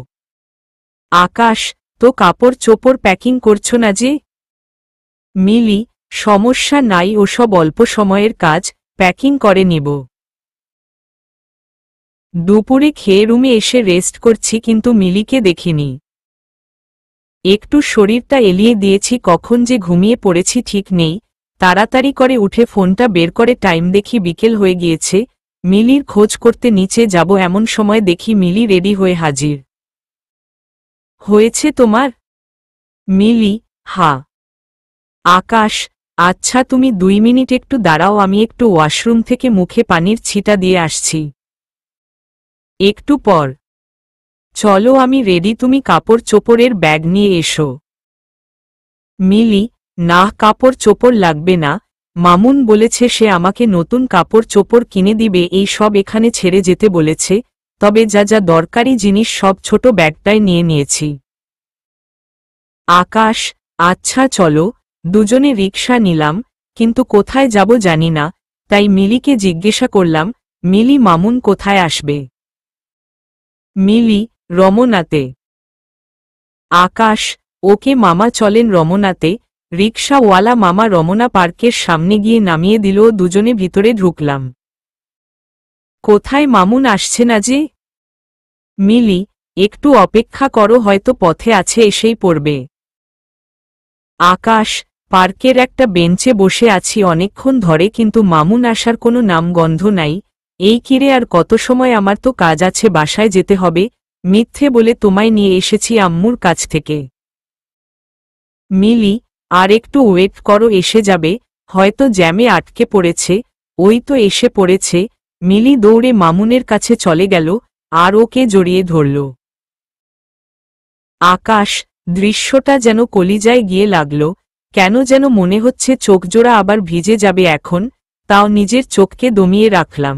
আকাশ, তো কাপড় চোপড় প্যাকিং করছো না যে? মিলি, সমস্যা নাই, ওসব অল্প সময়ের কাজ, প্যাকিং করে নিব। দুপুরে খেয়ে রুমে এসে রেস্ট করছি, কিন্তু মিলিকে দেখিনি। একটু শরীরটা এলিয়ে দিয়েছি, কখন যে ঘুমিয়ে পড়েছি ঠিক নেই। তাড়াতাড়ি করে উঠে ফোনটা বের করে টাইম দেখি বিকেল হয়ে গিয়েছে। মিলির খোঁজ করতে নিচে যাব, এমন সময় দেখি মিলি রেডি হয়ে হাজির। হয়েছে তোমার? মিলি, হ্যাঁ। আকাশ, আচ্ছা তুমি 2 মিনিট একটু দাঁড়াও, আমি একটু ওয়াশরুম থেকে মুখে পানির ছিটা দিয়ে আসছি। একটু পর। চলো আমি রেডি, তুমি কাপড় চোপড়ের ব্যাগ নিয়ে এসো। মিলি, না কাপড় চোপড় লাগবে না, মামুন বলেছে সে আমাকে নতুন কাপড় চোপড় কিনে দিবে, এই সব এখানে ছেড়ে যেতে বলেছে, তবে যা যা দরকারি জিনিস সব ছোট ব্যাগটায় নিয়ে নিয়েছি। আকাশ, আচ্ছা চলো, দুজনে রিকশা নিলাম, কিন্তু কোথায় যাব জানি না, তাই মিলিকে জিজ্ঞাসা করলাম, মিলি মামুন কোথায় আসবে? মিলি, রমনাতে। আকাশ, ওকে মামা চলেন রমনাতে। রিকশাওয়ালা মামা রমনা পার্কের সামনে গিয়ে নামিয়ে দিল, দুজনে ভিতরে ঢুকলাম। কোথায় মামুন আসছে না যে? মিলি, একটু অপেক্ষা করো, হয়তো পথে আছে, এসেই পড়বে। আকাশ, পার্কের একটা বেঞ্চে বসে আছি অনেকক্ষণ ধরে, কিন্তু মামুন আসার কোনো নামগন্ধ নাই। এই কিরে, আর কত সময়? আমার তো কাজ আছে, বাসায় যেতে হবে। মিথ্যে বলে তোমায় নিয়ে এসেছি আম্মুর কাছ থেকে। মিলি, আর একটু ওয়েট করো, এসে যাবে, হয়তো জ্যামে আটকে পড়েছে। ওই তো এসে পড়েছে। মিলি দৌড়ে মামুনের কাছে চলে গেল, আর ওকে জড়িয়ে ধরল। আকাশ, দৃশ্যটা যেন কলিজায় গিয়ে লাগল। কেন যেন মনে হচ্ছে চোখজোড়া আবার ভিজে যাবে এখন, তাও নিজের চোখকে দমিয়ে রাখলাম।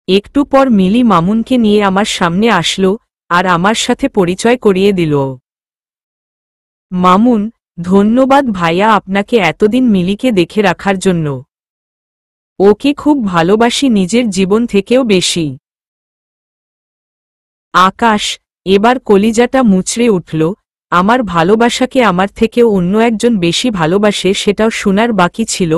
একটু পর মিলি মামুনকে নিয়ে আমার সামনে আসলো, আর আমার সাথে পরিচয় করিয়ে দিল। মামুন, ধন্যবাদ ভাইয়া আপনাকে এতদিন মিলিকে দেখে রাখার জন্য। ওকে খুব ভালোবাসি, নিজের জীবন থেকেও বেশি। আকাশ, এবার কলিজাটা মুচড়ে উঠল। আমার ভালোবাসাকে আমার থেকেও অন্য একজন বেশি ভালোবাসে, সেটাও শোনার বাকি ছিল।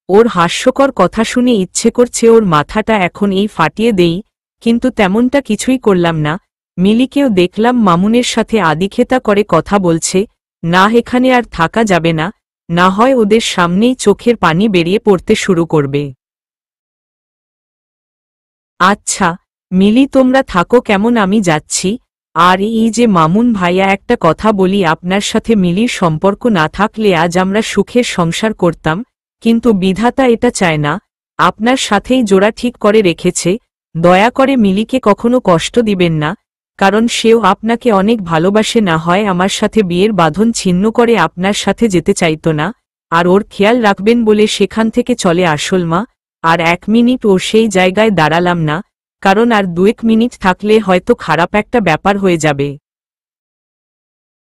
ওর হাস্যকর কথা শুনে ইচ্ছে করছে ওর মাথাটা এখন এই ফাটিয়ে দেই, কিন্তু তেমনটা কিছুই করলাম না। মিলিকেও দেখলাম মামুনের সাথে আদিক্ষেতা করে কথা বলছে। না, এখানে আর থাকা যাবে না, না হয় ওদের সামনেই চোখের পানি বেরিয়ে পড়তে শুরু করবে। আচ্ছা মিলি, তোমরা থাকো কেমন, আমি যাচ্ছি। আর এই যে মামুন ভাইয়া, একটা কথা বলি, আপনার সাথে মিলির সম্পর্ক না থাকলে আজ আমরা সুখের সংসার করতাম, কিন্তু বিধাতা এটা চায় না। আপনার সাথেই জোড়া ঠিক করে রেখেছে। দয়া করে মিলিকে কখনো কষ্ট দিবেন না, কারণ সেও আপনাকে অনেক ভালোবাসে। না হয় আমার সাথে বিয়ের বাঁধন ছিন্ন করে আপনার সাথে যেতে চাইতো না। আর ওর খেয়াল রাখবেন বলে সেখান থেকে চলে আসল মা। আর 1 মিনিট ও সেই জায়গায় দাঁড়ালাম না, কারণ আর 2 মিনিট থাকলে হয়তো খারাপ একটা ব্যাপার হয়ে যাবে।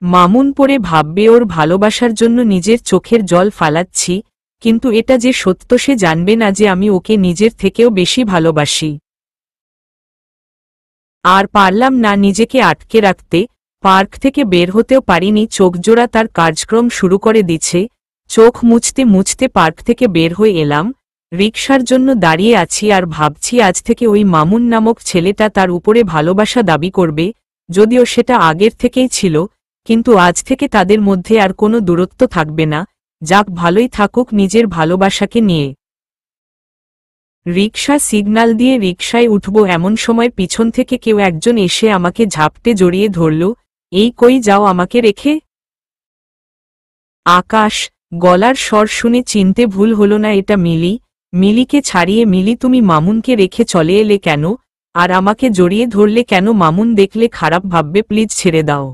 মামুন পরে ভাববে ওর ভালোবাসার জন্য নিজের চোখের জল ফালাচ্ছি, কিন্তু এটা যে সত্য সে জানবে না যে আমি ওকে নিজের থেকেও বেশি ভালোবাসি। আর পারলাম না নিজেকে আটকে রাখতে, পার্ক থেকে বের হতেও পারিনি। চোখজোড়া তার কার্যক্রম শুরু করে দিচ্ছে। চোখ মুছতে মুছতে পার্ক থেকে বের হয়ে এলাম। রিকশার জন্য দাঁড়িয়ে আছি আর ভাবছি আজ থেকে ওই মামুন নামক ছেলেটা তার উপরে ভালোবাসা দাবি করবে, যদিও সেটা আগের থেকেই ছিল, কিন্তু আজ থেকে তাদের মধ্যে আর কোনো দূরত্ব থাকবে না। যাক, ভালোই থাকুক নিজের ভালোবাসাকে নিয়ে। রিকশা সিগন্যাল দিয়ে রিকশায় উঠব এমন সময় পিছন থেকে কেউ একজন এসে আমাকে ঝাপটে জড়িয়ে ধরল। এই, কই যাও আমাকে রেখে? আকাশ, গলার স্বর শুনে চিনতে ভুল হলো না, এটা মিলি। মিলিকে ছাড়িয়ে, মিলি তুমি মামুনকে রেখে চলে এলে কেন? আর আমাকে জড়িয়ে ধরলে কেন? মামুন দেখলে খারাপ ভাববে, প্লিজ ছেড়ে দাও।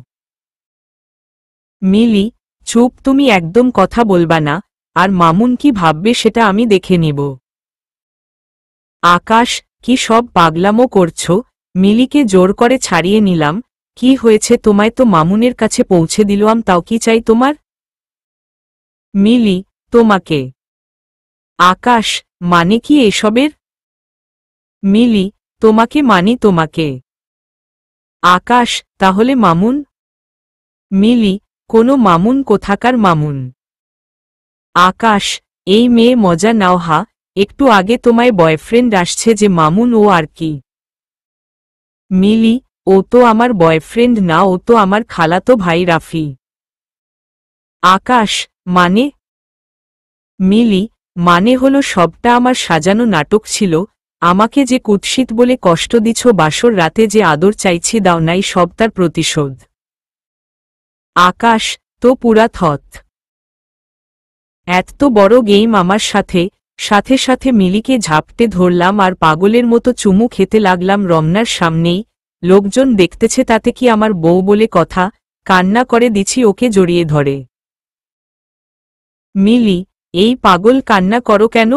মিলি, চুপ, তুমি একদম কথা বলবা না। আর মামুন কি ভাববে সেটা আমি দেখে নিব। আকাশ, কি সব পাগলামো করছো? মিলিকে জোর করে ছাড়িয়ে নিলাম। কি হয়েছে? তোমায় তো মামুনের কাছে পৌঁছে দিলাম, তাও কি চাই তোমার? মিলি, তোমাকে। আকাশ, মানে কি এসবের? মিলি, তোমাকে মানি তোমাকে। আকাশ, তাহলে মামুন? মিলি, কোনো মামুন কোথাকার মামুন? আকাশ, এই মেয়ে মজা নাও হা, একটু আগে তোমায় বয়ফ্রেন্ড আসছে যে মামুন, ও আর কি? মিলি, ও তো আমার বয়ফ্রেন্ড না, ও তো আমার খালাতো ভাই রাফি। আকাশ, মানে? মিলি, মানে হলো সবটা আমার সাজানো নাটক ছিল। আমাকে যে কুৎসিত বলে কষ্ট দিছ, বাসর রাতে যে আদর চাইছি দাও নাই, সব তার প্রতিশোধ। আকাশ, তো পুরা থত। এত বড় গেম আমার সাথে। সাথে সাথে মিলিকে ঝাপটে ধরলাম আর পাগলের মতো চুমু খেতে লাগলাম রমনার সামনেই। লোকজন দেখতেছে তাতে কি, আমার বউ বলে কথা। কান্না করে দিছি ওকে জড়িয়ে ধরে। মিলি, এই পাগল, কান্না করো কেন?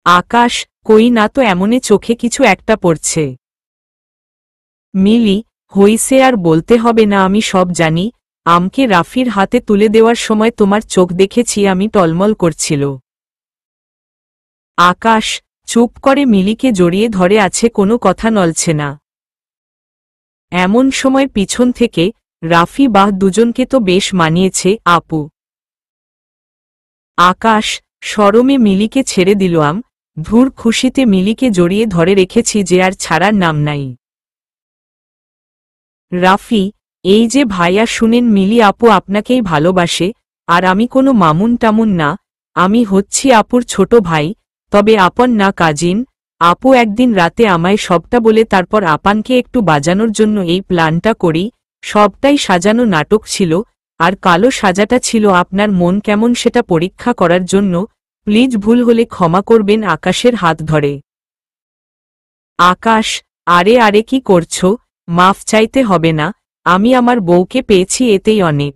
আকাশ, কই না তো, এমনে চোখে কিছু একটা পড়ছে। মিলি, হইছে, আর বলতে হবে না, আমি সব জানি। আমকে রাফির হাতে তুলে দেওয়ার সময় তোমার চোখ দেখেছি, আমি টলমল করছিল। আকাশ চুপ করে মিলিকে জড়িয়ে ধরে আছে, কোনো কথা নলছে না। এমন সময় পিছন থেকে রাফি বাহ, দুজনকে তো বেশ মানিয়েছে আপু। আকাশ শরমে মিলিকে ছেড়ে দিল। ধুর, খুশিতে মিলিকে জড়িয়ে ধরে রেখেছি যে আর ছাড়ার নাম নাই। রাফি, এই যে ভাইয়া, শুনেন, মিলি আপু আপনাকেই ভালোবাসে, আর আমি কোনো মামুন টামুন না, আমি হচ্ছি আপুর ছোট ভাই, তবে আপন না, কাজিন। আপু একদিন রাতে আমায় সবটা বলে তারপর আপানকে একটু বাজানোর জন্য এই প্ল্যানটা করি। সবটাই সাজানো নাটক ছিল, আর কালো সাজাটা ছিল আপনার মন কেমন সেটা পরীক্ষা করার জন্য। প্লিজ ভুল হলে ক্ষমা করবেন। আকাশের হাত ধরে। আকাশ, আরে আরে কি করছো, মাফ চাইতে হবে না, আমি আমার বউকে পেয়েছি, এতেই অনেক।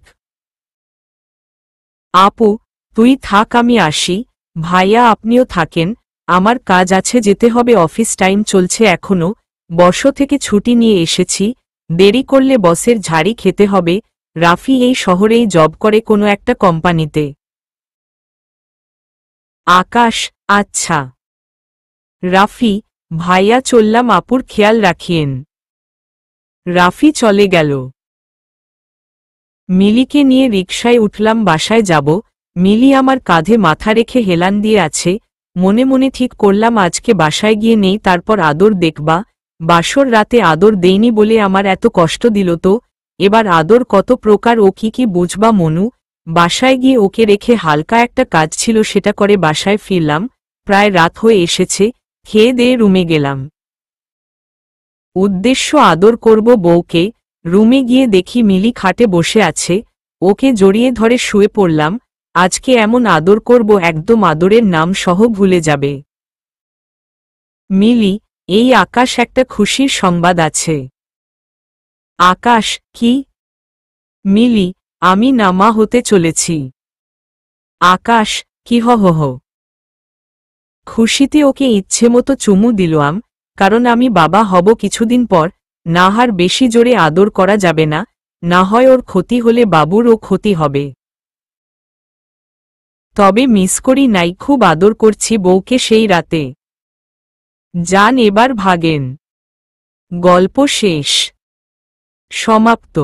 আপু তুই থাক, আমি আসি। ভাইয়া আপনিও থাকেন, আমার কাজ আছে, যেতে হবে, অফিস টাইম চলছে এখনো। বর্ষ থেকে ছুটি নিয়ে এসেছি, দেরি করলে বসের ঝাড়ি খেতে হবে। রাফি এই শহরেই জব করে কোনো একটা কোম্পানিতে। আকাশ, আচ্ছা। রাফি, ভাইয়া চললাম, আপুর খেয়াল রাখিয়েন। রাফি চলে গেল। মিলিকে নিয়ে রিকশায় উঠলাম, বাসায় যাব। মিলি আমার কাঁধে মাথা রেখে হেলান দিয়ে আছে। মনে মনে ঠিক করলাম আজকে বাসায় গিয়ে নেই, তারপর আদর দেখবা। বাসর রাতে আদর দেইনি বলে আমার এত কষ্ট দিল, তো এবার আদর কত প্রকার ও কি কি বুঝবা মনু। বাসায় গিয়ে ওকে রেখে হালকা একটা কাজ ছিল সেটা করে বাসায় ফিরলাম। প্রায় রাত হয়ে এসেছে, খেয়ে দিয়ে রুমে গেলাম। উদ্দেশ্য আদর করব বউকে। রুমে গিয়ে দেখি মিলি খাটে বসে আছে, ওকে জড়িয়ে ধরে শুয়ে পড়লাম। আজকে এমন আদর করব একদম আদরের নাম সহ ভুলে যাবে। মিলি, এই আকাশ, একটা খুশির সংবাদ আছে। আকাশ, কি? মিলি, আমি না মা হতে চলেছি। আকাশ, কি হ হ হ। খুশিতে ওকে ইচ্ছেমতো চুমু দিলাম, কারণ আমি বাবা হব কিছুদিন পর। না হার বেশি জোরে আদর করা যাবে না, না হয় ওর ক্ষতি হলে বাবুরও ক্ষতি হবে। তবে মিস করি নাই, খুব আদর করছি বউকে সেই রাতে। যান এবার ভাগেন। গল্প শেষ। সমাপ্ত।